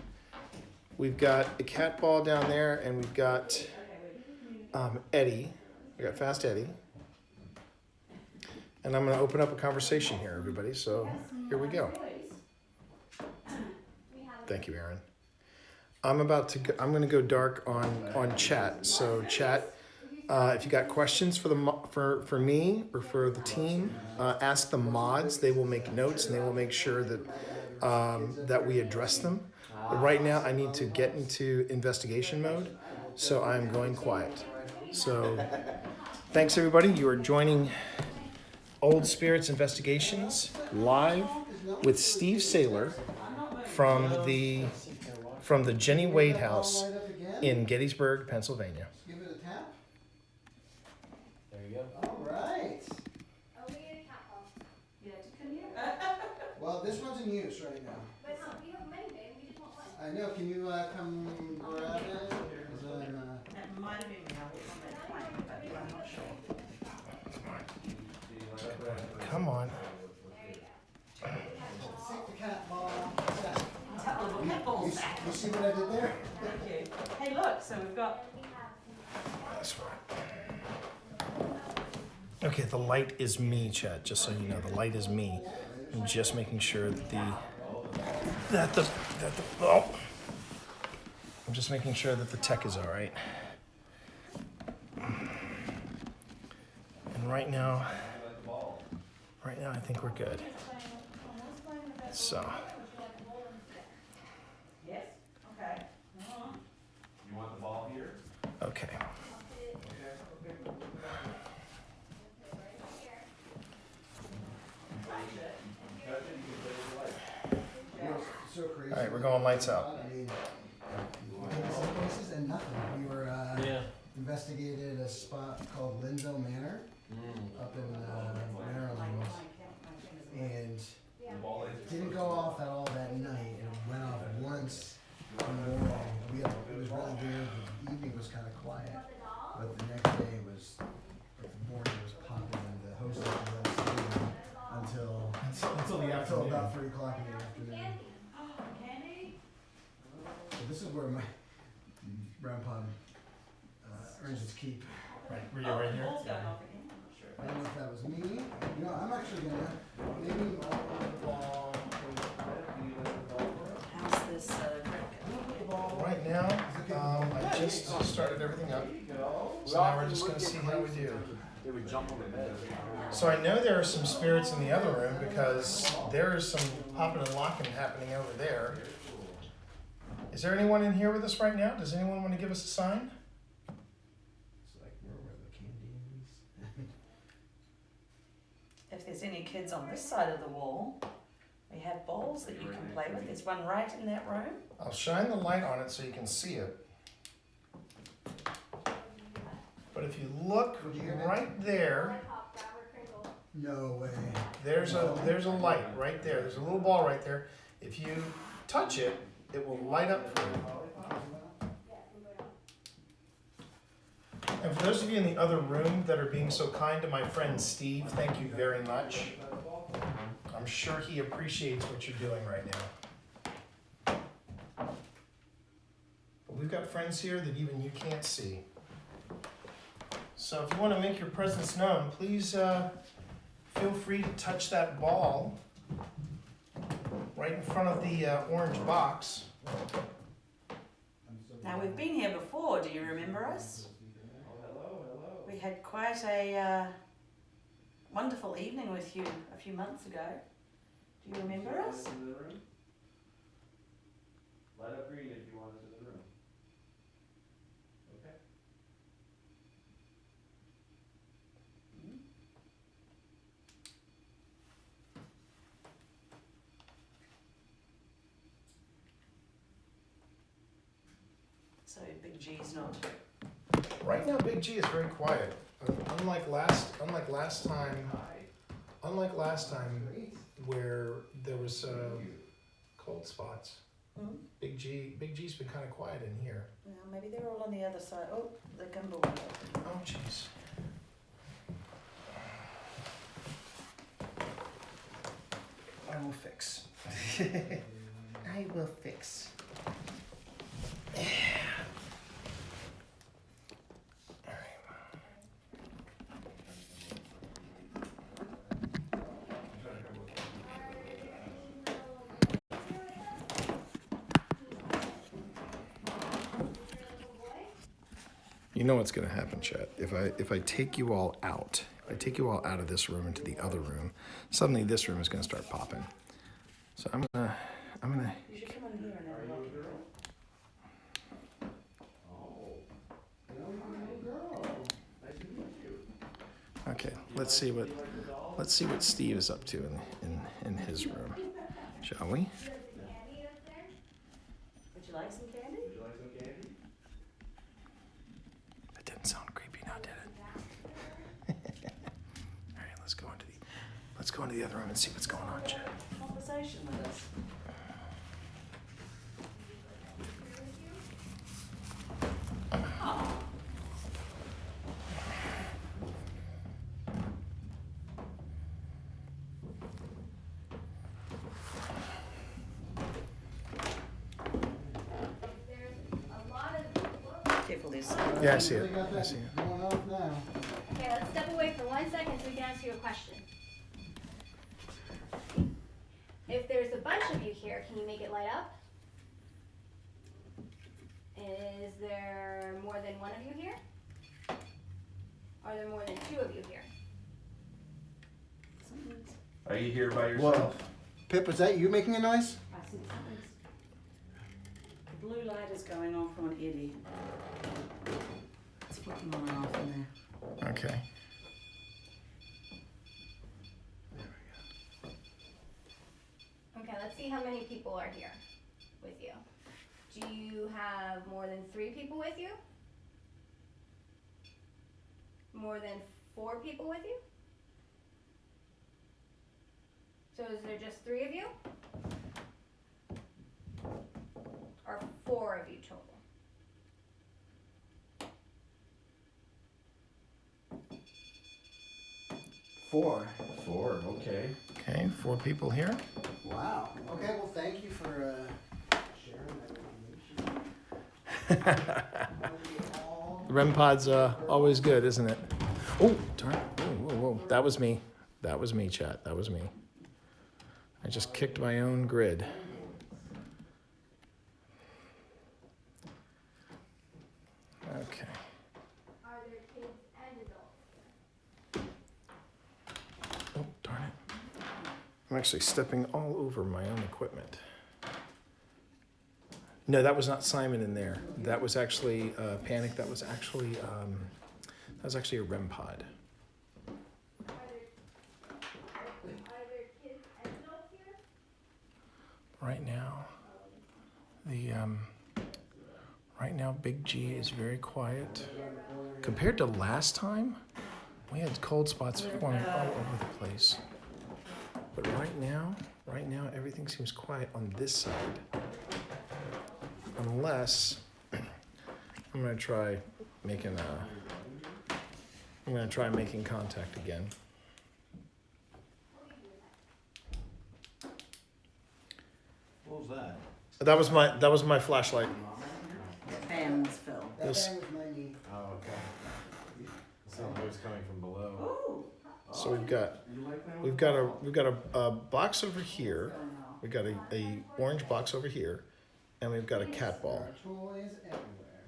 We've got a cat ball down there, and we've got Eddie. We got Fast Eddie. And I'm going to open up a conversation here, everybody. So here we go. Thank you, Aaron. I'm going to go dark on chat. So chat, if you got questions for for me or for the team, ask the mods. They will make notes and they will make sure that that we address them. But right now, I need to get into investigation mode, so I'm going quiet. So thanks, everybody. You are joining Old Spirits Investigations live with Steve Saylor from the Jenny Wade House in Gettysburg, Pennsylvania. Give it a tap. There you go. All right. Oh, we need a cat ball. Yeah, can you? Well, this one's in use right now. But we have many, babe. We just want one. I know. Can you come grab it? 'Cause then, That might have been me. I was on that plane, but I'm not sure. Come on. take the cat ball. Tap the little cat balls back. You see what I did there? Thank you. Hey, look, so we've got... That's right. Okay, the light is me, Chad. Just so you know, the light is me. I'm just making sure that I'm just making sure that the tech is all right. And right now, I think we're good. So, Yes? Okay. You want the ball here? okay. we're going lights out. I mean, we came to some places and nothing. We were investigated a spot called Linville Manor up in Maryland, and didn't go off at all that night. It went off once in the morning. It was really weird. The evening was kind of quiet, but the next day was, the morning was popping, and the hostess was staying until about 3 o'clock in the afternoon. So this is where my grandpa earns his keep. Right, were you right here? I don't know if that was me. You know, I'm actually gonna maybe. How's this Right now, I just started everything up. So now we're just gonna see how we do. So I know there are some spirits in the other room because there is some popping and locking happening over there. Is there anyone in here with us right now? Does anyone want to give us a sign? It's like where the candy is. If there's any kids on this side of the wall, we have balls that you can play with. There's one right in that room. I'll shine the light on it so you can see it. But if you look right there, No way. there's a light right there. There's a little ball right there. If you touch it, it will light up for you. And for those of you in the other room that are being so kind to my friend Steve, thank you very much. I'm sure he appreciates what you're doing right now. But we've got friends here that even you can't see. So if you want to make your presence known, please feel free to touch that ball right in front of the orange box. Now, we've been here before. Do you remember us? We had quite a wonderful evening with you a few months ago. Do you remember us? Light up green if you want us in the room. Okay. So Big G's not. Right now, Big G is very quiet. Unlike last time where there was cold spots. Mm-hmm. Big G's been kind of quiet in here. Well, maybe they're all on the other side. Oh, the gumbo wheel. Oh, jeez. I will fix. I will fix. You know what's going to happen, chat. If I take you all out, of this room into the other room, suddenly this room is going to start popping. So I'm gonna. You should come in here and have a look. Okay, let's see what Steve is up to in his room, shall we? Would you like some candy? That didn't sound creepy, now did it? All right, let's go into the other room and see what's going on, chat. Conversation with us. Careful, there's. Yeah, I see it. I see it. Going off now. Okay, let's step away for 1 second so we can answer your question. If there's a bunch of you here, can you make it light up? Is there more than one of you here? Are there more than 2 of you here? Are you here by yourself? Whoa. Pip, was that you making a noise? I see something's. The blue light is going off on Eddie. It's flicking on and off in there. Okay. Okay, let's see how many people are here with Do you have more than 3 people with you? More than 4 people with you? So is there just 3 of you? Or 4 of you total? Four. 4, okay. Okay, 4 people here. Wow. Okay, well, thank you for sharing that information. REM pod's always good, isn't it? Oh, darn. Whoa, whoa, whoa. That was me. That was me, chat. That was me. I just kicked my own grid. Okay. Are there kids and adults? Oh, darn it. I'm actually stepping all over my own equipment. No, that was not Simon in there. That was actually Panic. That was actually a REM pod. Are there kids and adults here? Right now, Big G is very quiet. Compared to last time, we had cold spots forming all over the place. But right now, everything seems quiet on this side. Unless I'm gonna try making contact again. What was that? That was my flashlight. Hands, Phil. That Yes. guy was my knee. Oh, okay. It sounded like it was coming from below. Ooh. So we've got a box over here. We've got a orange box over here, and we've got a cat ball. There are toys everywhere.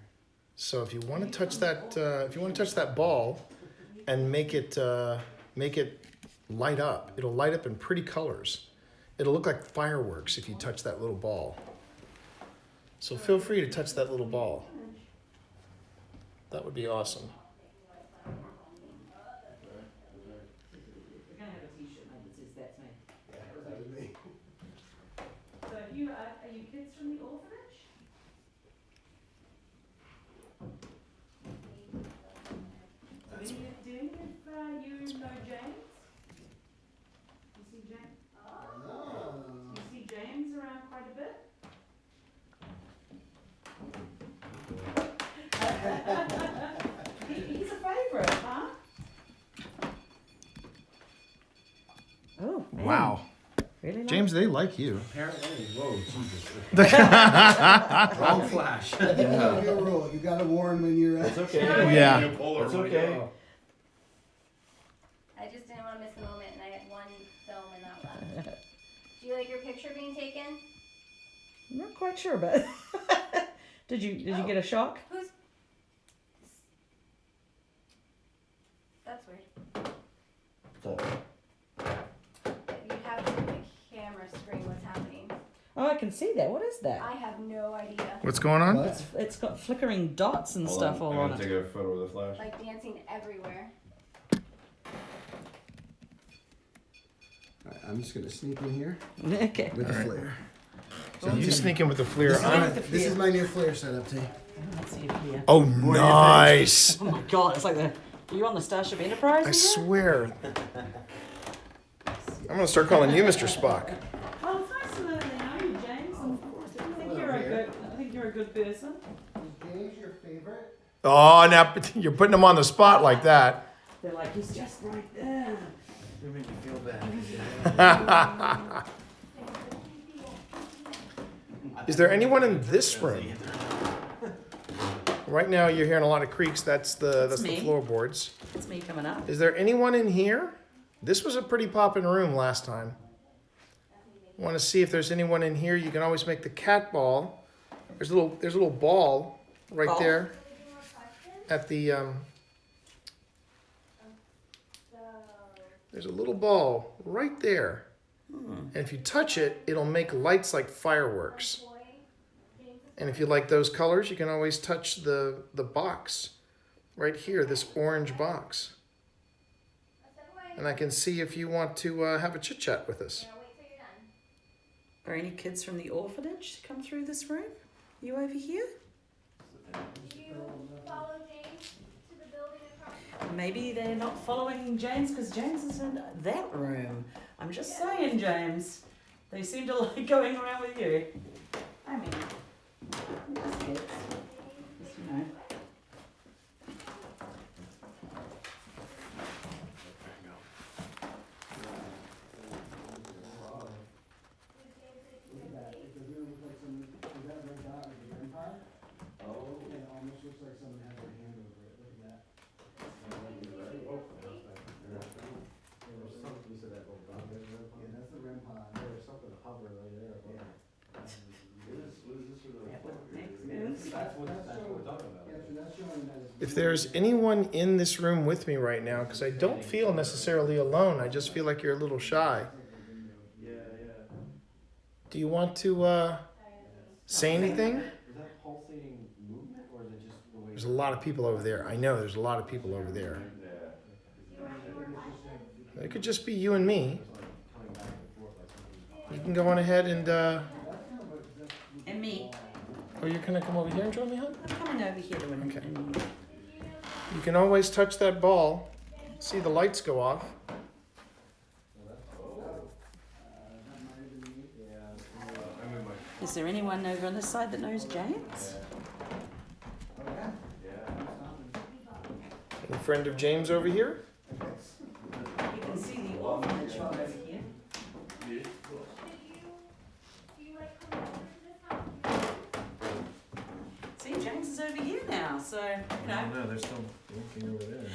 So if you want to touch that ball, and make it light up, it'll light up in pretty colors. It'll look like fireworks if you touch that little ball. So feel free to touch that little ball. That would be awesome. We're gonna have a T-shirt made that says "That's me." Yeah, that was me. So are you kids from the orphanage? Do any of you know James? You see James? No. You see James around quite a bit? He's a favourite, huh? Oh, man. Wow, Really? James, they like you. Apparently. Whoa, Jesus. Wrong flash. I think you know your rule. You gotta warn when you're. It's okay. Yeah. It's okay. I just didn't want to miss the moment, and I had one film and not left. Do you like your picture being taken? I'm not quite sure, but did you get a shock? Who's? That's weird. You'd have to the camera screen what's happening. Oh, I can see that. What is that? I have no idea. What's going on? What? It's got flickering dots and stuff all on it. a photo with a flash. Like dancing everywhere. Alright, I'm just gonna sneak in here Okay. with a flare. You sneaking with the FLIR This is, on my, it? this is my new flare setup, T. Let's see if here. Oh, nice! Oh my god, it's like the. Are you on the Starship Enterprise? I in here? swear. I'm gonna start calling you Mr. Spock. Oh, it's nice to know you, James. And I think you're a good person. Is James your favorite? Oh, now you're putting him on the spot like that. They're like, he's just right there. You make me feel bad. Is there anyone in this room? Right now, you're hearing a lot of creaks. That's the me. floorboards. It's me coming up. Is there anyone in here? This was a pretty poppin' room last time. Want to see if there's anyone in here? You can always make the cat ball. There's a little ball right Ball? there at the There's a little ball right there. And if you touch it, it'll make lights like fireworks. And if you like those colors, you can always touch the box right here, this orange box. And I can see if you want to have a chit chat with us. Are any kids from the orphanage come through this room? You over here? Do you follow James to the building across? Maybe they're not following James because James is in that room. I'm just saying, James. They seem to like going around with you. I mean, just kids. Just, you know. If there's anyone in this room with me right now, because I don't feel necessarily alone, I just feel like you're a little shy. Do you want to say anything? Is that pulsating movement, or is it just the way? There's a lot of people over there. I know there's a lot of people over there. It could just be you and me. You can go on ahead and... And me. Oh, you're going to come over here and join me, hon? I'm coming over here to an Okay. You can always touch that ball. See the lights go off. Is there anyone over on this side that knows James? Any friend of James over here? You can see the orphanage from over here. See, James is over here now, so, you know. No, they're still working over there.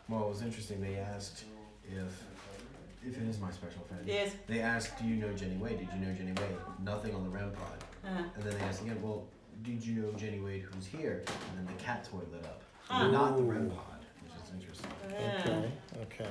Well, it was interesting. They asked if it is my special friend. Yes. They asked, "Do you know Jenny Wade? Did you know Jenny Wade?" Nothing on the REM pod. And then they asked again, "Well, did you know Jenny Wade who's here?" And then the cat toy lit up. Not the REM pod, which is interesting. Okay, okay.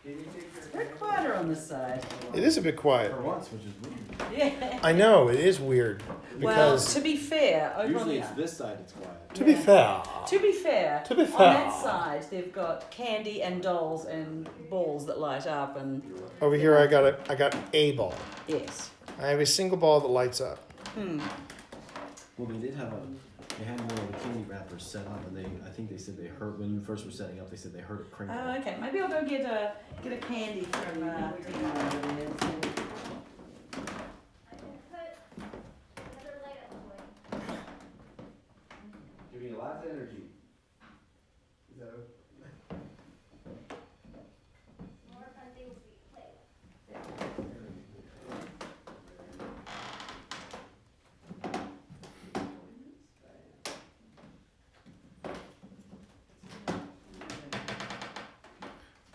It's a bit quieter on this side. It is a bit quiet. For once, which is weird. Yeah. I know, it is weird. Well, Because, to be fair, over on Usually the it's this side it's quiet. to be fair, To be fair, To be on fair. that side they've got candy and dolls and balls that light up and over here I got a ball. yes. I have a single ball that lights up. Well, they did have they had one of the candy wrappers set up, and I think they said they heard, when you first were setting up, they said they heard it crinkle. Oh, okay. Maybe I'll go get a candy from Dino over there. Give me lots of energy. More fun things for you to play with.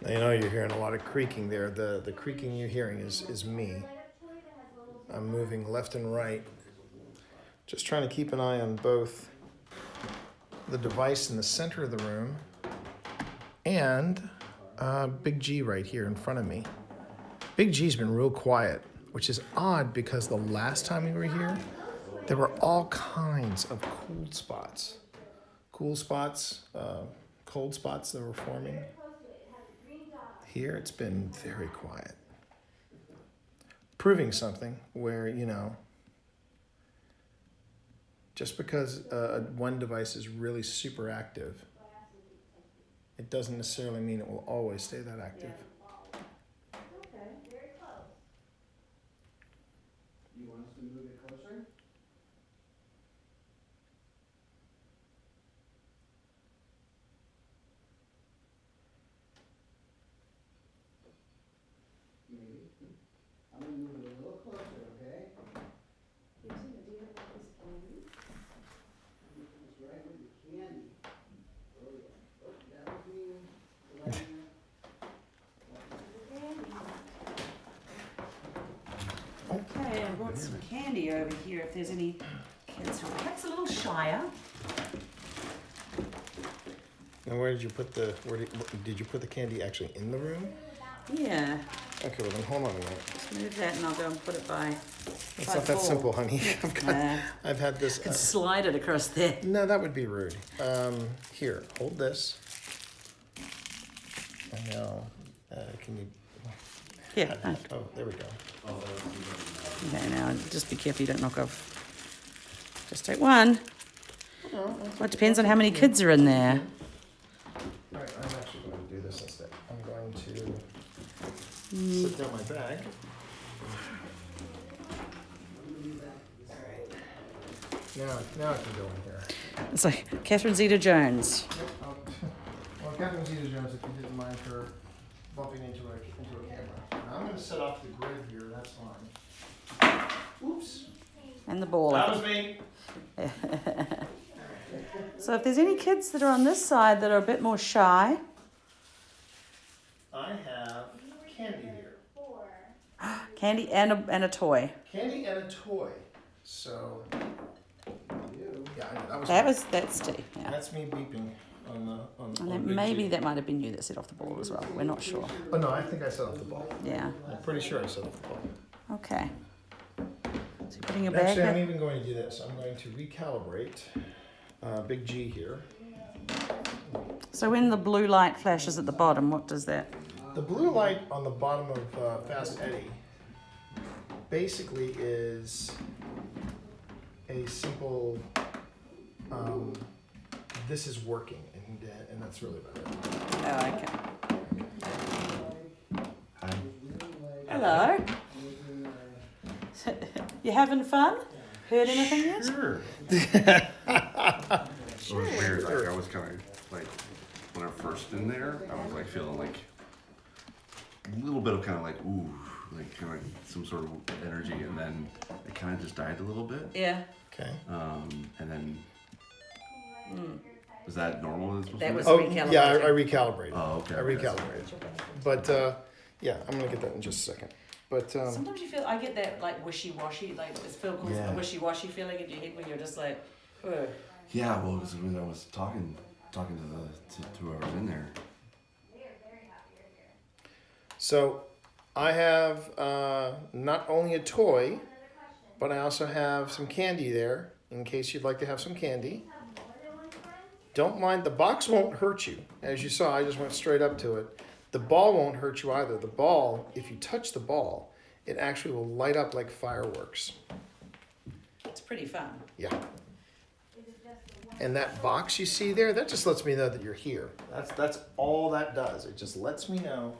I know you're hearing a lot of creaking there. The creaking you're hearing is me. I'm moving left and right. Just trying to keep an eye on both the device in the center of the room and Big G right here in front of me. Big G's been real quiet, which is odd because the last time we were here, there were all kinds of cold spots that were forming. Here, it's been very quiet. Proving something where, you know, just because one device is really super active, it doesn't necessarily mean it will always stay that active. You want us to move it closer? Maybe. I'm gonna move it a little closer, okay? It's right with the candy. Oh yeah. Oh, that was me. Okay, I brought some candy over here if there's any kids who are perhaps a little shyer. And where did you put did you put the candy actually in the room? Yeah. Okay, well then hold on a minute. Just move that and I'll go and put it by. It's by not that bowl. simple, honey. I've had this. Could slide it across there. No, that would be rude. Here, hold this. I know. Can you? Here. No. Oh, there we go. Okay, now just be careful you don't knock off. Just take one. Well, it depends on how many kids are in there. All right, I'm actually going to do this instead. I'm going to sit down my bag. Now I can go in here. It's like Catherine Zeta-Jones. Well, Catherine Zeta-Jones, if you didn't mind her bumping into a camera. Now, I'm going to set off the grid here. That's fine. Oops. And the ball. That was me. So if there's any kids that are on this side that are a bit more shy. I have candy here. Candy and a toy. Candy and a toy. So, yeah, I know, That's Steve. Yeah. that's me beeping on the. And then maybe that might have been you that set off the ball as well. We're not sure. Oh no, I think I set off the ball. Yeah. I'm pretty sure I set off the ball. Okay. So you're putting your bag Actually, I'm back. even going to do this. I'm going to recalibrate. Big G here. So when the blue light flashes at the bottom, what does that? The blue light on the bottom of Fast Eddie basically is a simple, this is working, and that's really about it. Oh, okay. Hello. You having fun? Heard anything yet? Sure. It was weird. Like I was kind of like when I first in there, I was like feeling like a little bit of kind of like ooh, like kind of some sort of energy, and then it kind of just died a little bit. Yeah. Okay. And then was that normal? That was Oh, recalibrated. yeah, I recalibrated. Oh, okay. I recalibrated. But, yeah, I'm going to get that in just a second. But, Sometimes you feel, I get that like wishy-washy, like it's feel Yeah. a wishy-washy feeling in your head when you're just like, ugh. Yeah, well, because when I was talking to whoever's in there. so I have not only a toy, but I also have some candy there in case you'd like to have some candy. Don't mind, the box won't hurt you. As you saw, I just went straight up to it. The ball won't hurt you either. The ball, if you touch the ball, it actually will light up like fireworks. It's pretty fun. Yeah. And that box you see there, that just lets me know that you're here. That's all that does. It just lets me know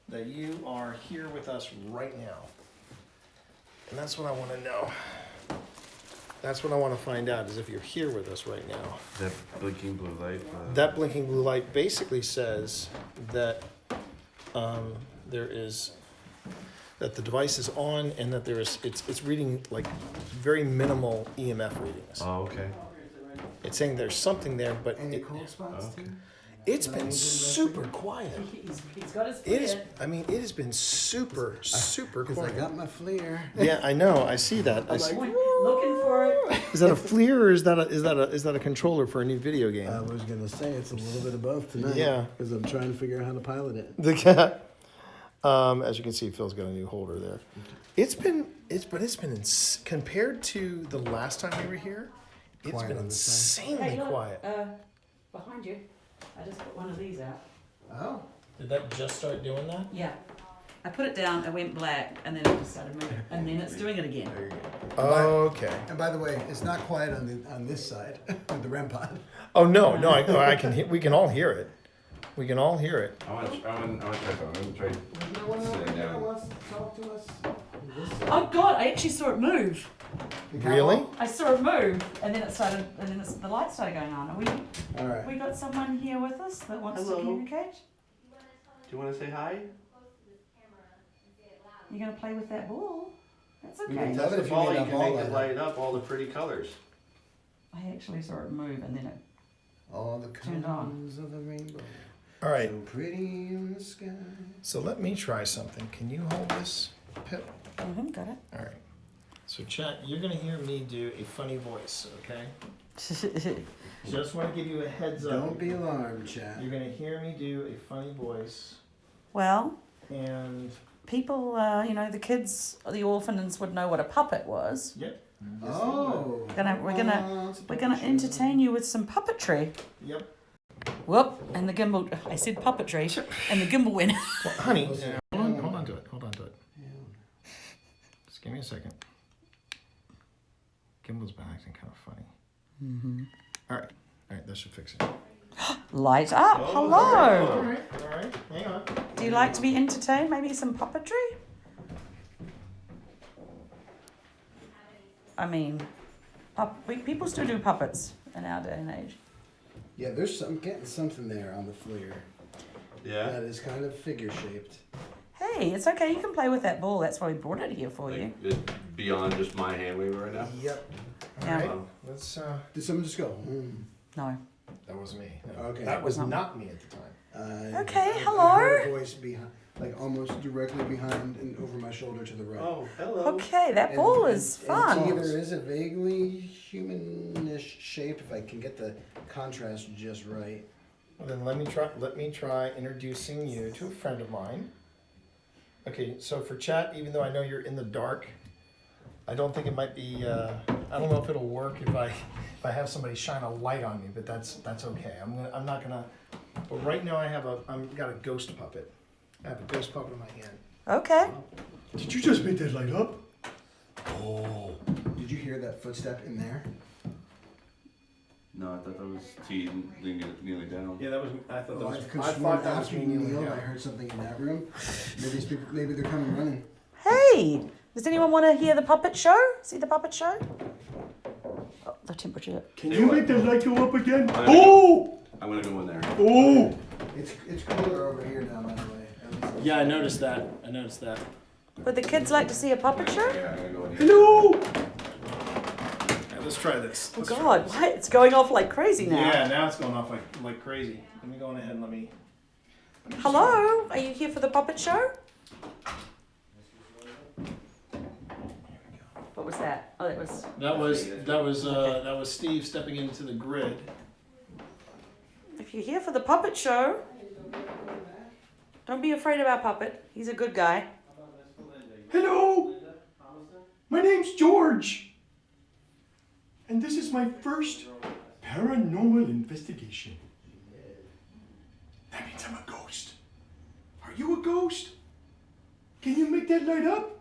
that you are here with us right now. And that's what I want to know. That's what I want to find out, is if you're here with us right now. That blinking blue light. That blinking blue light basically says that that the device is on, and that it's reading like very minimal EMF readings. Oh, okay. It's saying there's something there, but cold spots Okay. it's been super quiet. He's got his It is. flare. I mean, it has been super Because I quiet. got my flair. Yeah, I know. I see that. I see. Looking for it. Is that a FLIR or is that a controller for a new video game? I was gonna say it's a little bit of both tonight. Yeah. Because I'm trying to figure out how to pilot it. The cat. As you can see, Phil's got a new holder there. It's been compared to the last time we were here. It's Quiet been on this side. insanely quiet. Behind you. I just put one of these out. Oh. Did that just start doing that? Yeah. I put it down, it went black, and then it just started moving. And then it's doing it again. There you go. Okay. And by the way, it's not quiet on this side with the REM pod. Oh no, I can. We can all hear it. We can all hear it. I want to try something. I'm going to try sitting down. wants to talk to us? Oh God, I actually saw it move. Really? I saw it move, and then it started, and then the light started going on. All right. We got someone here with us that wants Hello. to communicate. Do you want to say hi? You're gonna play with that ball? That's We okay. can tell it if you made that ball light up. up all the pretty colors. I actually saw it move, and then it. All the Turned on. colors of the rainbow. All right. So pretty in the sky. So let me try something. Can you hold this, Pip? Got it. All right. So chat, you're gonna hear me do a funny voice, okay? Just want to give you a heads up. Don't be alarmed, chat. You're gonna hear me do a funny voice, Well, and people, the kids, the orphans would know what a puppet was. yep, Oh. We're gonna entertain you with some puppetry. yep. Whoop! And the gimbal. I said puppetry, and the gimbal went. Well, honey, hold on to it. Hold on to it. gimbal's been acting kind of funny. Mm-hmm. All right, that should fix it. Light up. Hello. All right, hang on. Do you like to be entertained? Maybe some puppetry? I mean, people still do puppets in our day and age. Yeah, I'm getting something there on the FLIR. Yeah. That is kind of figure shaped. Hey, it's okay. You can play with that ball. That's why we brought it here for you. It's beyond just my hand waving right now. Yep. All Yeah. right, let's. Did someone just go? No. That wasn't me. No. Okay. That was not me at the time. Okay, I hello. heard a voice behind, like almost directly behind and over my shoulder to the right. Oh, hello. Okay, that ball is fun. And it either is a vaguely humanish shape if I can get the contrast just right. Well, then let me try introducing you to a friend of mine. Okay, so for chat, even though I know you're in the dark, I don't think it might be. I don't know if it'll work if I have somebody shine a light on me, but that's okay. I'm not gonna. But right now I've got a ghost puppet. I have a ghost puppet in my hand. Okay. Did you just make that light up? Oh. Did you hear that footstep in there? No, I thought that was T kneeling down. Yeah, that was. I thought that was. I could I have sworn thought that was after me you kneeling kneeled, I down. heard something in that room. Maybe these people, maybe they're coming running. Hey, does anyone want to hear the puppet show? See the puppet show? Oh, the temperature. Can Hey, you what? make the light go up again? I'm gonna go in there. Oh! It's cooler over here now, by the way. At least Yeah, I noticed that. Would the kids like to see a puppet show? Yeah, I'm gonna go in here. Hello! Yeah, let's try this. Oh Let's try God, this. why? It's going off like crazy now. Yeah, now it's going off like crazy. Let me go on ahead and let me. Hello, are you here for the puppet show? What was that? Oh, that was. That was Steve stepping into the grid. If you're here for the puppet show, don't be afraid of our puppet. He's a good guy. Hello! My name's George! And this is my first paranormal investigation. That means I'm a ghost. Are you a ghost? Can you make that light up?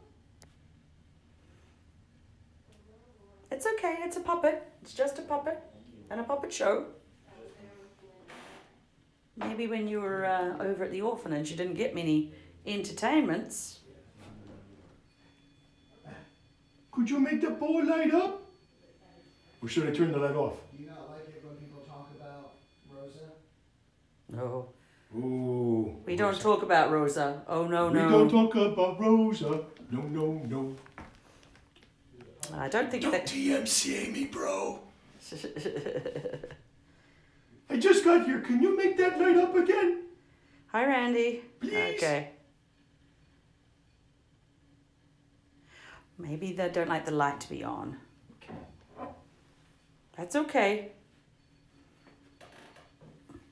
It's okay, it's a puppet. It's just a puppet and a puppet show. Maybe when you were over at the orphanage, you didn't get many entertainments. Could you make the ball light up? Or should I turn the light off? Do you not like it when people talk about Rosa? No. Ooh. We don't talk about Rosa. Oh, no, We no. don't talk about Rosa. No, no, no. I don't think Don't that... TMCA me, bro. I just got here. Can you make that light up again? Hi, Randy. Please. Okay. Maybe they don't like the light to be on. That's okay.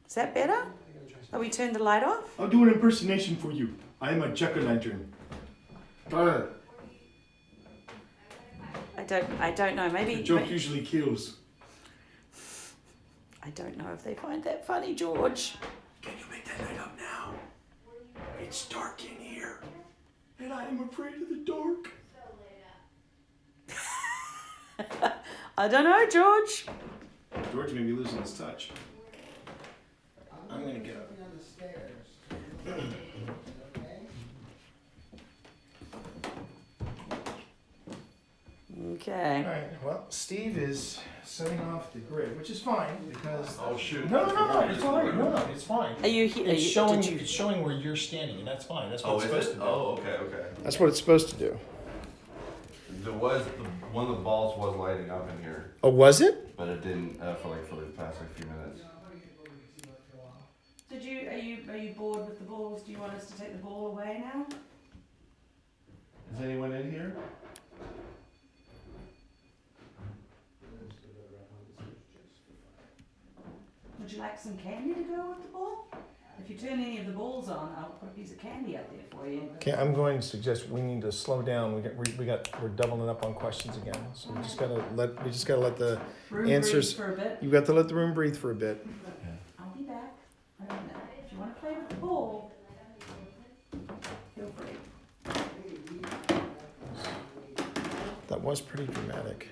Is that better? Oh, we turned the light off? I'll do an impersonation for you. I am a jack-o'-lantern. I don't know. Maybe... The joke usually kills. I don't know if they find that funny, George. Can you make that light up now? It's dark in here. And I am afraid of the dark. I don't know, George. George may be losing his touch. I'm gonna get up. On the stairs. Okay. All right. Well, Steve is setting off the grid, which is fine because. Oh shoot. No, it's all right. No, it's fine. Are you here? It's showing where you're standing, and that's fine. That's what Oh, it's is supposed it? to do. Oh, okay. That's what it's supposed to do. There was one of the balls was lighting up in here, Oh, was it? but it didn't for the past few minutes. Are you bored with the balls? Do you want us to take the ball away now? Is anyone in here? Would you like some candy to go with the ball? If you turn any of the balls on, I'll put a piece of candy out there for you. Okay, I'm going to suggest we need to slow down. We're doubling up on questions again, so we just gotta let the Room answers. breathe for a bit. You've got to let the room breathe for a bit. I'll be back. I don't know. If you want to play with the ball, feel free. That was pretty dramatic.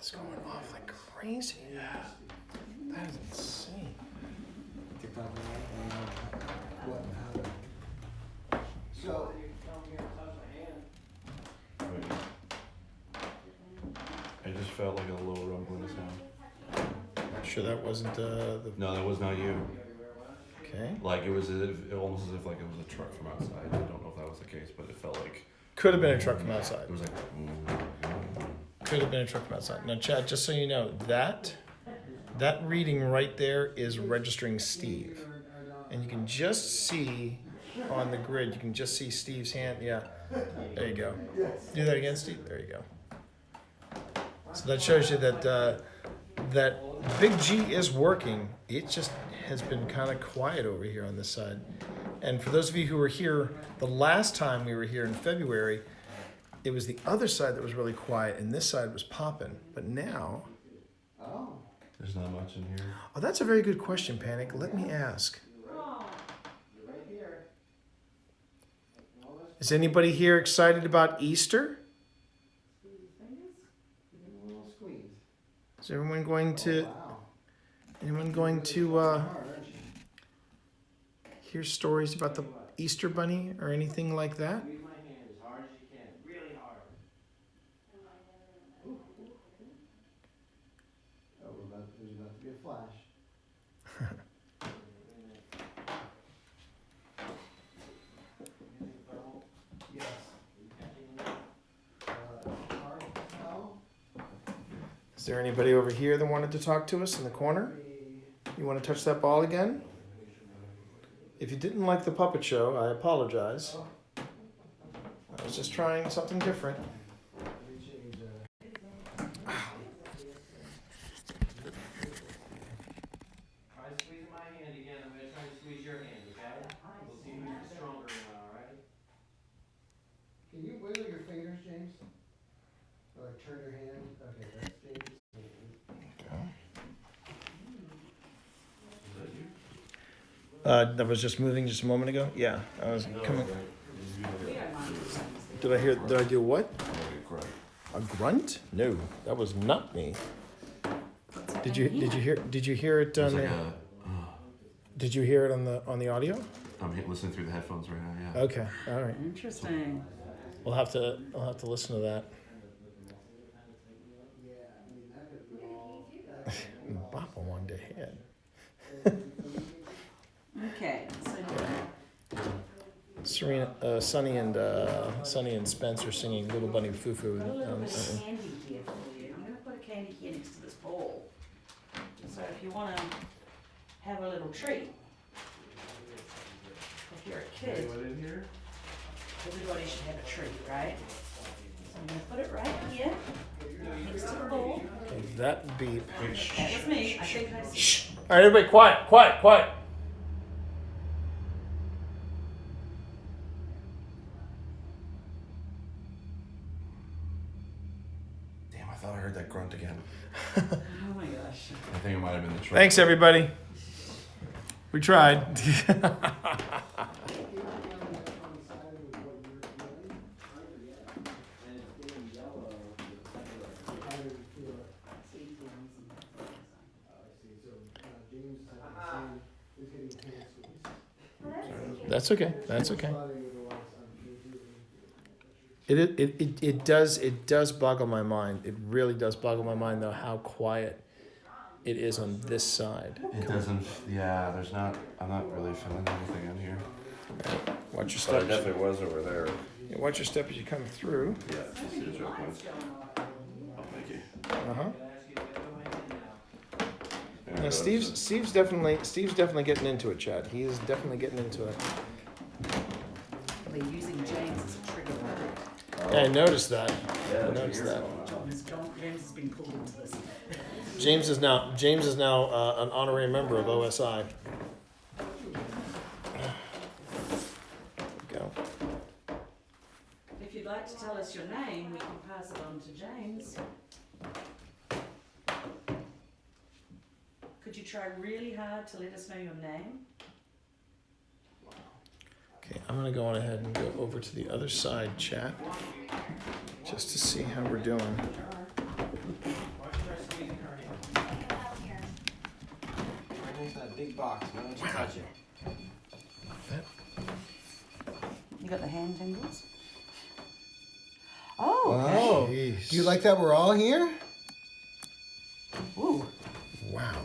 is going off like crazy. Yeah. That is insane. So, I just felt like a little rumbling sound. Sure that wasn't the... No, that was not you. Okay. Like it was almost as if like it was a truck from outside. I don't know if that was the case, but it felt like Could have been a truck from outside. it was like. Could have been a truck from outside. Now, Chad, just so you know, that reading right there is registering Steve. And you can just see on the grid, you can just see Steve's hand. Yeah, there you go. Do that again, Steve. There you go. So that shows you that that Big G is working. It just has been kind of quiet over here on this side. And for those of you who were here the last time we were here in February, it was the other side that was really quiet, and this side was popping. But now... There's not much in here. Oh, that's a very good question, Panic. Let me ask. Is anybody here excited about Easter? Is everyone going to... Anyone going to hear stories about the Easter Bunny or anything like that? there's about to be a flash. Yes. Is there anybody over here that wanted to talk to us in the corner? You want to touch that ball again? If you didn't like the puppet show, I apologize. I was just trying something different. Can you wiggle your fingers, James? Or like turn your hand? Okay, that's James. That was just moving just a moment ago? Yeah, I was coming. Did I do what? A grunt? No, that was not me. Did you hear it on the, Did you hear it on the audio? I'm listening through the headphones right now, yeah. Okay, all right. Interesting. I'll have to listen to that. Bop on one day head. Okay, so Sonny and Spence are singing "Little Bunny Foo Foo." I've got a little bit of candy here for you. I'm going to put a candy here next to this bowl. So if you want to have a little treat, if you're a kid, everybody should have a treat, right? So I'm going to put it right here next to the bowl. Okay, that beep. That was me. I think I see. Shh. All right, everybody, quiet. Damn, I thought I heard that grunt again. Oh my gosh. I think it might have been the truck. Thanks, everybody. We tried. That's okay. It does boggle my mind. It really does boggle my mind, though, how quiet it is on this side. It doesn't, yeah, I'm not really feeling anything in here. Watch your But step. it definitely was over there. Yeah, watch your step as you come through. Yeah, just see the joke ones. Oh, thank you. Now, Steve's definitely getting into it, Chad. He is definitely getting into it. They're using James as a trigger word. Yeah, I noticed that. Yeah, I noticed that. James has been pulled into this. James is now an honorary member of OSI. Go. If you'd like to tell us your name, we can pass it on to James. Could you try really hard to let us know your name? Okay, I'm gonna go on ahead and go over to the other side, chat, just to see how we're doing. It's that big box. Why don't you touch it? You got the hand tingles? Oh, okay. Oh, Jeez. do you like that we're all here? Ooh. Wow.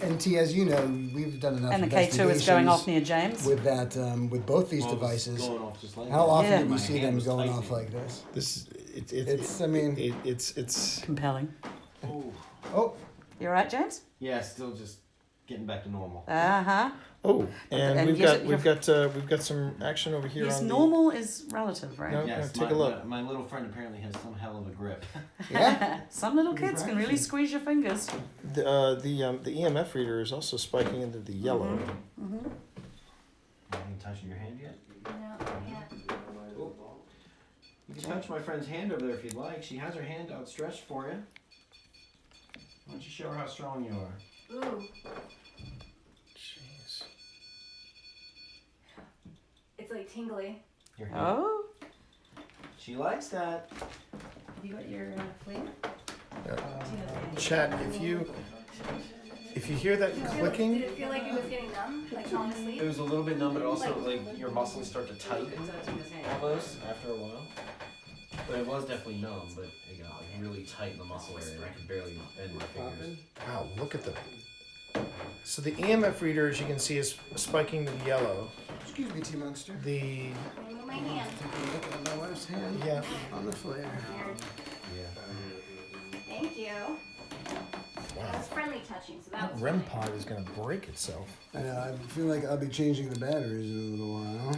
And T, as you know, we've done enough And the K2 is going off near James. with that, with both these Well, it's devices. going off just like How that. often Yeah. do we My see hand them was going tightening. off like this? It's. I mean, it's. Compelling. Oh. oh, You all right, James? Yeah, still just getting back to normal. Uh-huh. Oh, and and we've yes, we've got some action over here Yes, on normal is relative, right? No. Yes, take a look. My little friend apparently has some hell of a grip. yeah. Some little kids can really squeeze your fingers. the EMF reader is also spiking into the yellow. Mm-hmm. Anything touching your hand yet? No, yeah. You can touch my friend's hand over there if you'd like. She has her hand outstretched for you. Why don't you show her how strong you are? Ooh. Jeez. It's like tingly. Your hand. Oh. She likes that. Have you got your flare? Chat, if you hear that Did clicking, it feel like it was getting numb? Like falling asleep? It was a little bit numb, but also like your muscles start to tighten almost after a while. But it was definitely numb, but it got like really tight in the muscle area. I could barely bend my fingers. wow, look at the. So the EMF reader, as you can see, is spiking to the yellow. Excuse me, T Monster. The I move my hand. Take a look at my wife's hand yeah. on the flare. Thank you. Wow. That's friendly touching, so that That was REM fine. pod is gonna break itself. I know. I feel like I'll be changing the batteries in a little while.